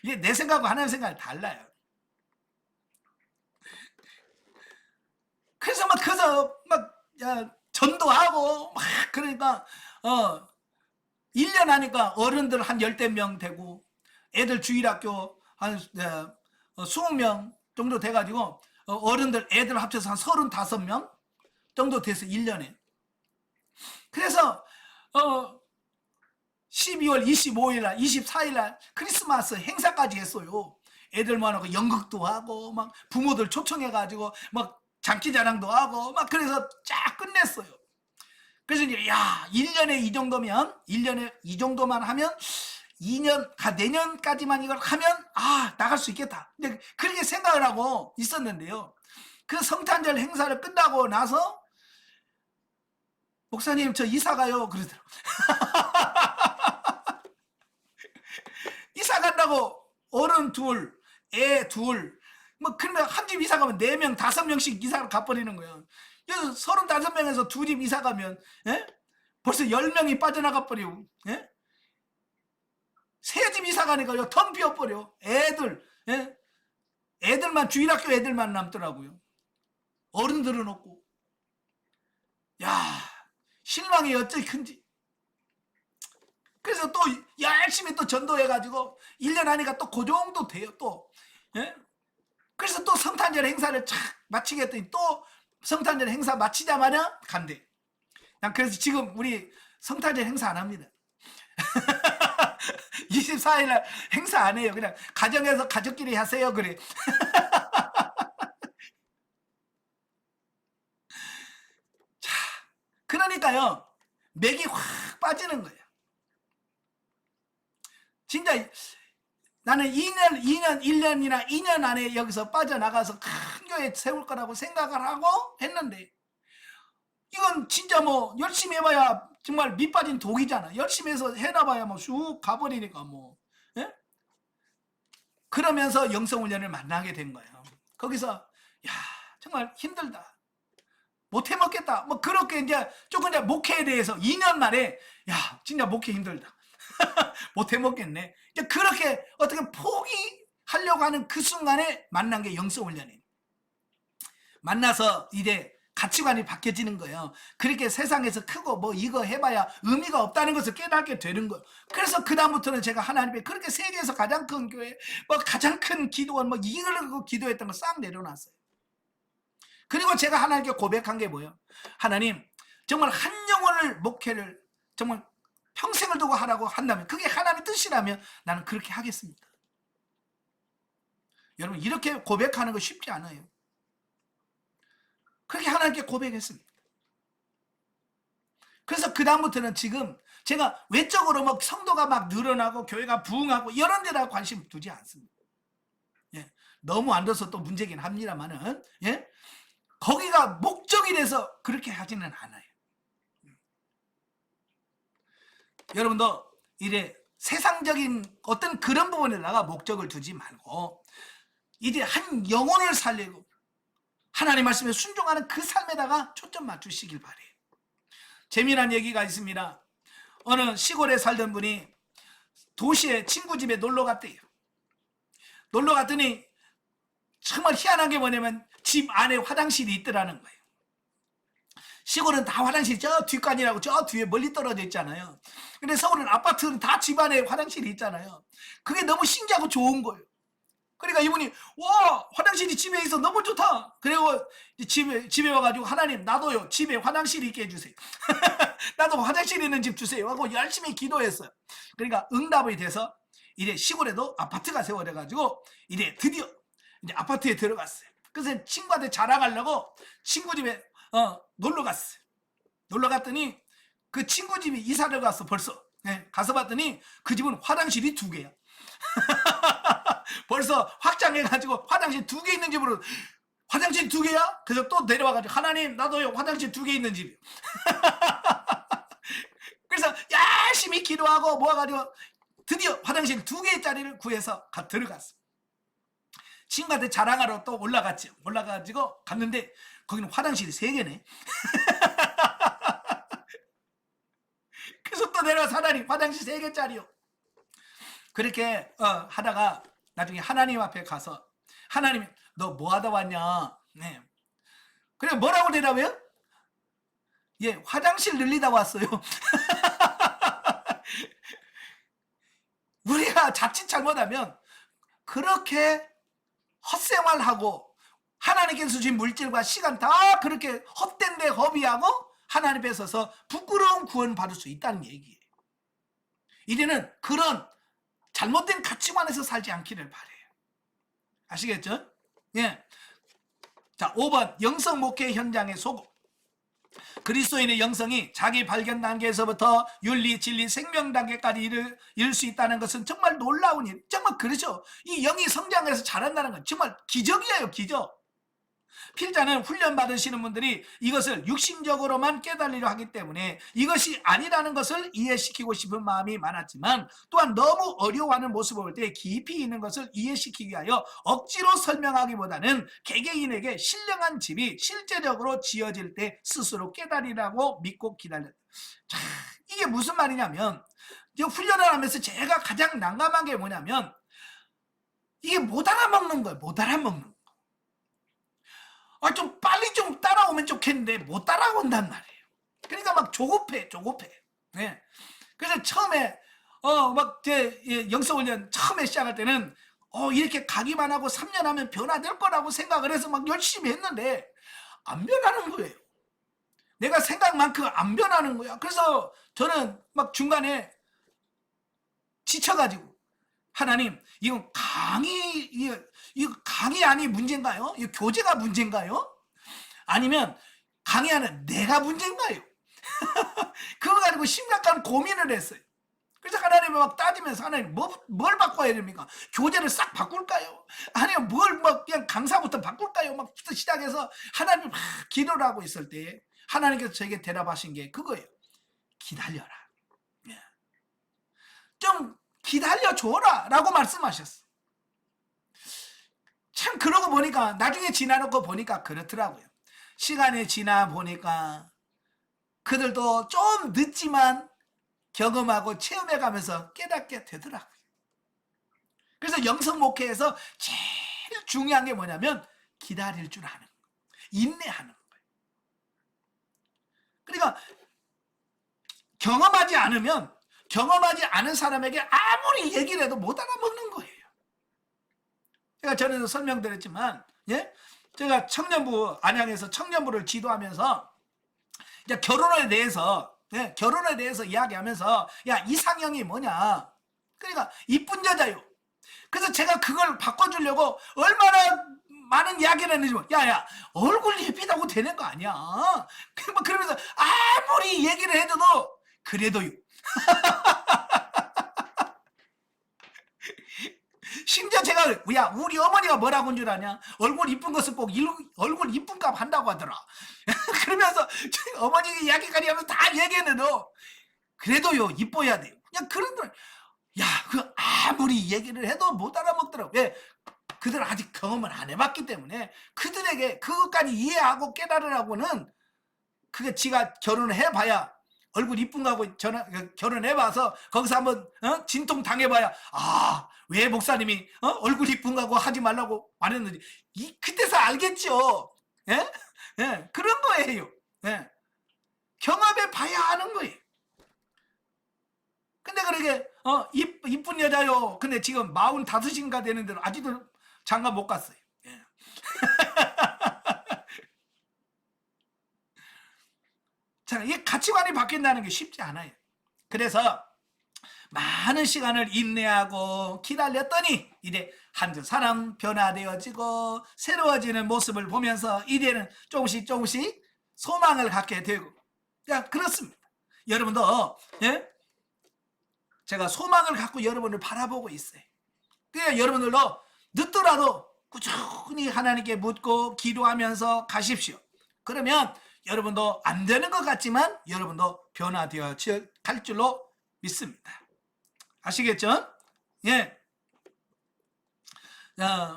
이게 내 생각과 하나님 생각이 달라요. 그래서 막 전도하고 막 그러니까 1년 하니까 어른들 한 10대 명 되고 애들 주일학교 한 20명 정도 돼가지고 어른들 애들 합쳐서 한 35명 정도 돼서 1년에. 그래서 12월 25일 날 24일 날 크리스마스 행사까지 했어요. 애들 많고 연극도 하고 막 부모들 초청해가지고 막 장기자랑도 하고 막 그래서 쫙 끝냈어요. 그래서 이제 1년에 이 정도면 1년에 이 정도만 하면 2년 내년까지만 이걸 하면 나갈 수 있겠다. 근데 그렇게 생각을 하고 있었는데요. 그 성탄절 행사를 끝나고 나서 목사님 저 이사 가요 그러더라고요. 이사 간다고 어른 둘, 애 둘, 뭐 그러면 한 집 이사 가면 4명, 5명씩 이사를 가버리는 거예요. 그래서 35명에서 2집 이사 가면 벌써 10명이 빠져나가 버리고 3집 이사 가니까요 텅 비어버려. 애들만 주일학교 애들만 남더라고요. 어른들은 없고. 실망이 어찌 큰지. 그래서 또 열심히 또 전도해가지고 1년 하니까 또 그 정도 돼요 또. 예? 그래서 또 성탄절 행사를 착 마치게 했더니 또 성탄절 행사 마치자마자 간대. 난 그래서 지금 우리 성탄절 행사 안 합니다. 24일날 행사 안 해요. 그냥 가정에서 가족끼리 하세요. 그래. 자, 그러니까요. 맥이 확 빠지는 거예요. 진짜 나는 1년이나 2년 안에 여기서 빠져나가서 큰 교회 세울 거라고 생각을 하고 했는데 이건 진짜 뭐 열심히 해봐야 정말 밑 빠진 독이잖아. 열심히 해서 해놔봐야 뭐 쑥 가버리니까 뭐. 예? 그러면서 영성훈련을 만나게 된 거예요. 거기서 야 정말 힘들다. 못 해먹겠다. 뭐 그렇게 이제 조금 이제 목회에 대해서 2년 만에 야 진짜 목회 힘들다. 못 해먹겠네. 이제 그렇게 어떻게 포기하려고 하는 그 순간에 만난 게 영성훈련이에요. 만나서 이제 가치관이 바뀌어지는 거예요. 그렇게 세상에서 크고 뭐 이거 해봐야 의미가 없다는 것을 깨닫게 되는 거예요. 그래서 그다음부터는 제가 하나님께 그렇게 세계에서 가장 큰 교회, 뭐 가장 큰 기도원, 뭐 이걸 기도했던 거 싹 내려놨어요. 그리고 제가 하나님께 고백한 게 뭐예요? 하나님, 정말 한 영혼을 목회를 정말 평생을 두고 하라고 한다면, 그게 하나님의 뜻이라면 나는 그렇게 하겠습니다. 여러분, 이렇게 고백하는 거 쉽지 않아요. 그렇게 하나님께 고백했습니다. 그래서 그 다음부터는 지금 제가 외적으로 막 성도가 막 늘어나고 교회가 부흥하고 이런 데다 관심 두지 않습니다. 예, 너무 안 돼서 또 문제긴 합니다만은, 예, 거기가 목적이 돼서 그렇게 하지는 않아요. 여러분도 이래 세상적인 어떤 그런 부분에다가 목적을 두지 말고 이제 한 영혼을 살리고 하나님 말씀에 순종하는 그 삶에다가 초점 맞추시길 바래요. 재미난 얘기가 있습니다. 어느 시골에 살던 분이 도시에 친구 집에 놀러 갔대요. 놀러 갔더니 정말 희한한 게 뭐냐면 집 안에 화장실이 있더라는 거예요. 시골은 다 화장실이 저 뒷간이라고 저 뒤에 멀리 떨어져 있잖아요. 근데 서울은 아파트는 다 집 안에 화장실이 있잖아요. 그게 너무 신기하고 좋은 거예요. 그러니까 이분이 와 화장실이 집에 있어 너무 좋다. 그리고 집에 와가지고 하나님 나도요 집에 화장실이 있게 해주세요. 나도 화장실 있는 집 주세요 하고 열심히 기도했어요. 그러니까 응답이 돼서 이제 시골에도 아파트가 세워져가지고 이제 드디어 이제 아파트에 들어갔어요. 그래서 친구한테 자랑하려고 친구 집에 놀러 갔어요. 놀러 갔더니 그 친구 집이 이사를 갔어 벌써. 네, 가서 봤더니 그 집은 화장실이 2개야. 벌써 확장해가지고 화장실 2개 있는 집으로 화장실 2개야? 그래서 또 내려와가지고 하나님 나도요 화장실 2개 있는 집. 그래서 열심히 기도하고 모아가지고 드디어 화장실 2개짜리를 구해서 들어갔어. 친구한테 자랑하러 또 올라갔죠. 올라가가지고 갔는데 거기는 화장실이 3개네. 그래서 또 내려와서 하나님 화장실 3개짜리요. 그렇게 하다가 나중에 하나님 앞에 가서 하나님 너 뭐 하다 왔냐? 네. 그래 뭐라고 대답해요? 예, 화장실 늘리다 왔어요. 우리가 자칫 잘못하면 그렇게 헛생활하고 하나님께서 주신 물질과 시간 다 그렇게 헛된 데 허비하고 하나님 앞에 서서 부끄러운 구원 받을 수 있다는 얘기예요. 이제는 그런 잘못된 가치관에서 살지 않기를 바래요. 아시겠죠? 예. 자, 5번 영성 목회 현장의 소금. 그리스도인의 영성이 자기 발견 단계에서부터 윤리, 진리, 생명 단계까지 이룰 수 있다는 것은 정말 놀라운 일. 정말 그렇죠. 이 영이 성장해서 자란다는 건 정말 기적이에요, 기적. 필자는 훈련 받으시는 분들이 이것을 육신적으로만 깨달으려 하기 때문에 이것이 아니라는 것을 이해시키고 싶은 마음이 많았지만 또한 너무 어려워하는 모습을 볼 때 깊이 있는 것을 이해시키기 위하여 억지로 설명하기보다는 개개인에게 신령한 집이 실제적으로 지어질 때 스스로 깨달으라고 믿고 기다렸다. 자, 이게 무슨 말이냐면 훈련을 하면서 제가 가장 난감한 게 뭐냐면 이게 못 알아먹는 거예요. 못 알아먹는 거. 좀 빨리 좀 따라오면 좋겠는데 못 따라온단 말이에요. 그러니까 막 조급해. 네. 그래서 처음에 막 제 영성훈련 처음에 시작할 때는 이렇게 가기만 하고 3년 하면 변화될 거라고 생각을 해서 막 열심히 했는데 안 변하는 거예요. 내가 생각만큼 안 변하는 거야. 그래서 저는 막 중간에 지쳐가지고, 하나님, 이건 이거 강의안이 문제인가요? 이거 교재가 문제인가요? 아니면 강의하는 내가 문제인가요? 그거 가지고 심각한 고민을 했어요. 그래서 하나님을 막 따지면서, 하나님 뭘 바꿔야 됩니까? 교재를 싹 바꿀까요? 아니면 뭘 그냥 강사부터 바꿀까요? 막 시작해서 하나님 막 기도를 하고 있을 때 하나님께서 저에게 대답하신 게 그거예요. 기다려라. 좀 기다려줘라 라고 말씀하셨어. 참 그러고 보니까 나중에 지나놓고 보니까 그렇더라고요. 시간이 지나 보니까 그들도 좀 늦지만 경험하고 체험해가면서 깨닫게 되더라고요. 그래서 영성 목회에서 제일 중요한 게 뭐냐면 기다릴 줄 아는 거예요. 인내하는 거예요. 그러니까 경험하지 않은 사람에게 아무리 얘기를 해도 못 알아먹는 거예요. 제가 전에도 설명드렸지만, 제가 청년부, 안양에서 청년부를 지도하면서 이제 결혼에 대해서 이야기하면서, 야, 이상형이 뭐냐? 그러니까 이쁜 여자요. 그래서 제가 그걸 바꿔주려고 얼마나 많은 이야기를 했는지, 야, 얼굴 예쁘다고 되는 거 아니야. 그러면서 아무리 얘기를 해줘도 그래도요. 심지어 제가, 야, 우리 어머니가 뭐라고 한 줄 아냐? 얼굴 이쁜 것은 꼭 얼굴 이쁜 값 한다고 하더라. 그러면서 어머니가 이야기까지 하면서 다 얘기했는데, 그래도요, 이뻐야 돼요. 그냥 그런 걸, 야, 그 아무리 얘기를 해도 못 알아먹더라고. 왜? 그들은 아직 경험을 안 해봤기 때문에 그들에게 그것까지 이해하고 깨달으라고는, 그게 지가 결혼을 해봐야, 얼굴 이쁜 거하고 결혼해봐서 거기서 한번 진통 당해봐야, 왜 목사님이 얼굴 이쁜 거하고 하지 말라고 말했는지 그때서 알겠죠. 그런 거예요. 경험해 봐야 하는 거예요. 근데 그러게 이쁜 여자요. 근데 지금 45인가 되는데도 아직도 장가 못 갔어요. 자, 이 가치관이 바뀐다는 게 쉽지 않아요. 그래서 많은 시간을 인내하고 기다렸더니 이제 한두 사람 변화되어지고 새로워지는 모습을 보면서 이제는 조금씩 소망을 갖게 되고, 그렇습니다. 여러분도, 제가 소망을 갖고 여러분을 바라보고 있어요. 그러니까 여러분들도 늦더라도 꾸준히 하나님께 묻고 기도하면서 가십시오. 그러면 여러분도 안 되는 것 같지만 여러분도 변화되어 갈 줄로 믿습니다. 아시겠죠?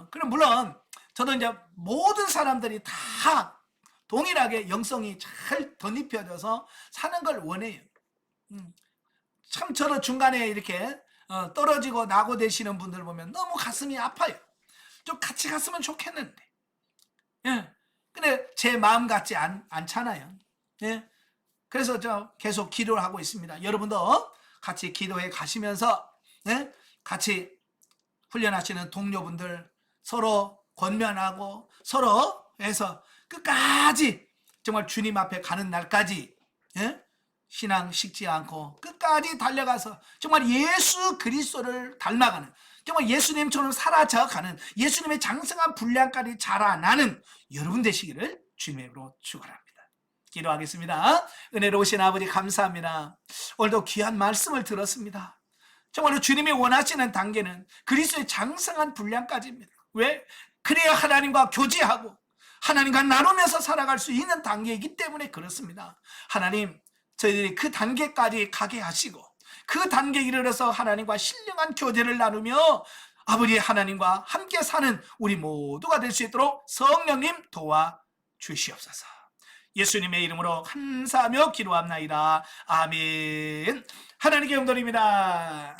그럼 물론 저도 이제 모든 사람들이 다 동일하게 영성이 잘 덧입혀져서 사는 걸 원해요. 참 저도 중간에 이렇게 떨어지고 낙오되시는 분들 보면 너무 가슴이 아파요. 좀 같이 갔으면 좋겠는데. 근데 제 마음 같지 않잖아요. 그래서 저 계속 기도를 하고 있습니다. 여러분도 같이 기도해 가시면서 같이 훈련하시는 동료분들 서로 권면하고 서로 해서 끝까지 정말 주님 앞에 가는 날까지 신앙 식지 않고 끝까지 달려가서 정말 예수 그리스도를 닮아가는, 정말 예수님처럼 사라져가는, 예수님의 장성한 분량까지 자라나는 여러분 되시기를 주님의 이름으로 축원합니다. 기도하겠습니다. 은혜로우신 아버지 감사합니다. 오늘도 귀한 말씀을 들었습니다. 정말로 주님이 원하시는 단계는 그리스도의 장성한 분량까지입니다. 왜? 그래야 하나님과 교제하고 하나님과 나누면서 살아갈 수 있는 단계이기 때문에 그렇습니다. 하나님, 저희들이 그 단계까지 가게 하시고 그 단계에 이르러서 하나님과 신령한 교제를 나누며 아버지 하나님과 함께 사는 우리 모두가 될 수 있도록 성령님 도와주시옵소서. 예수님의 이름으로 감사하며 기도합나이다. 아멘. 하나님께 영광입니다.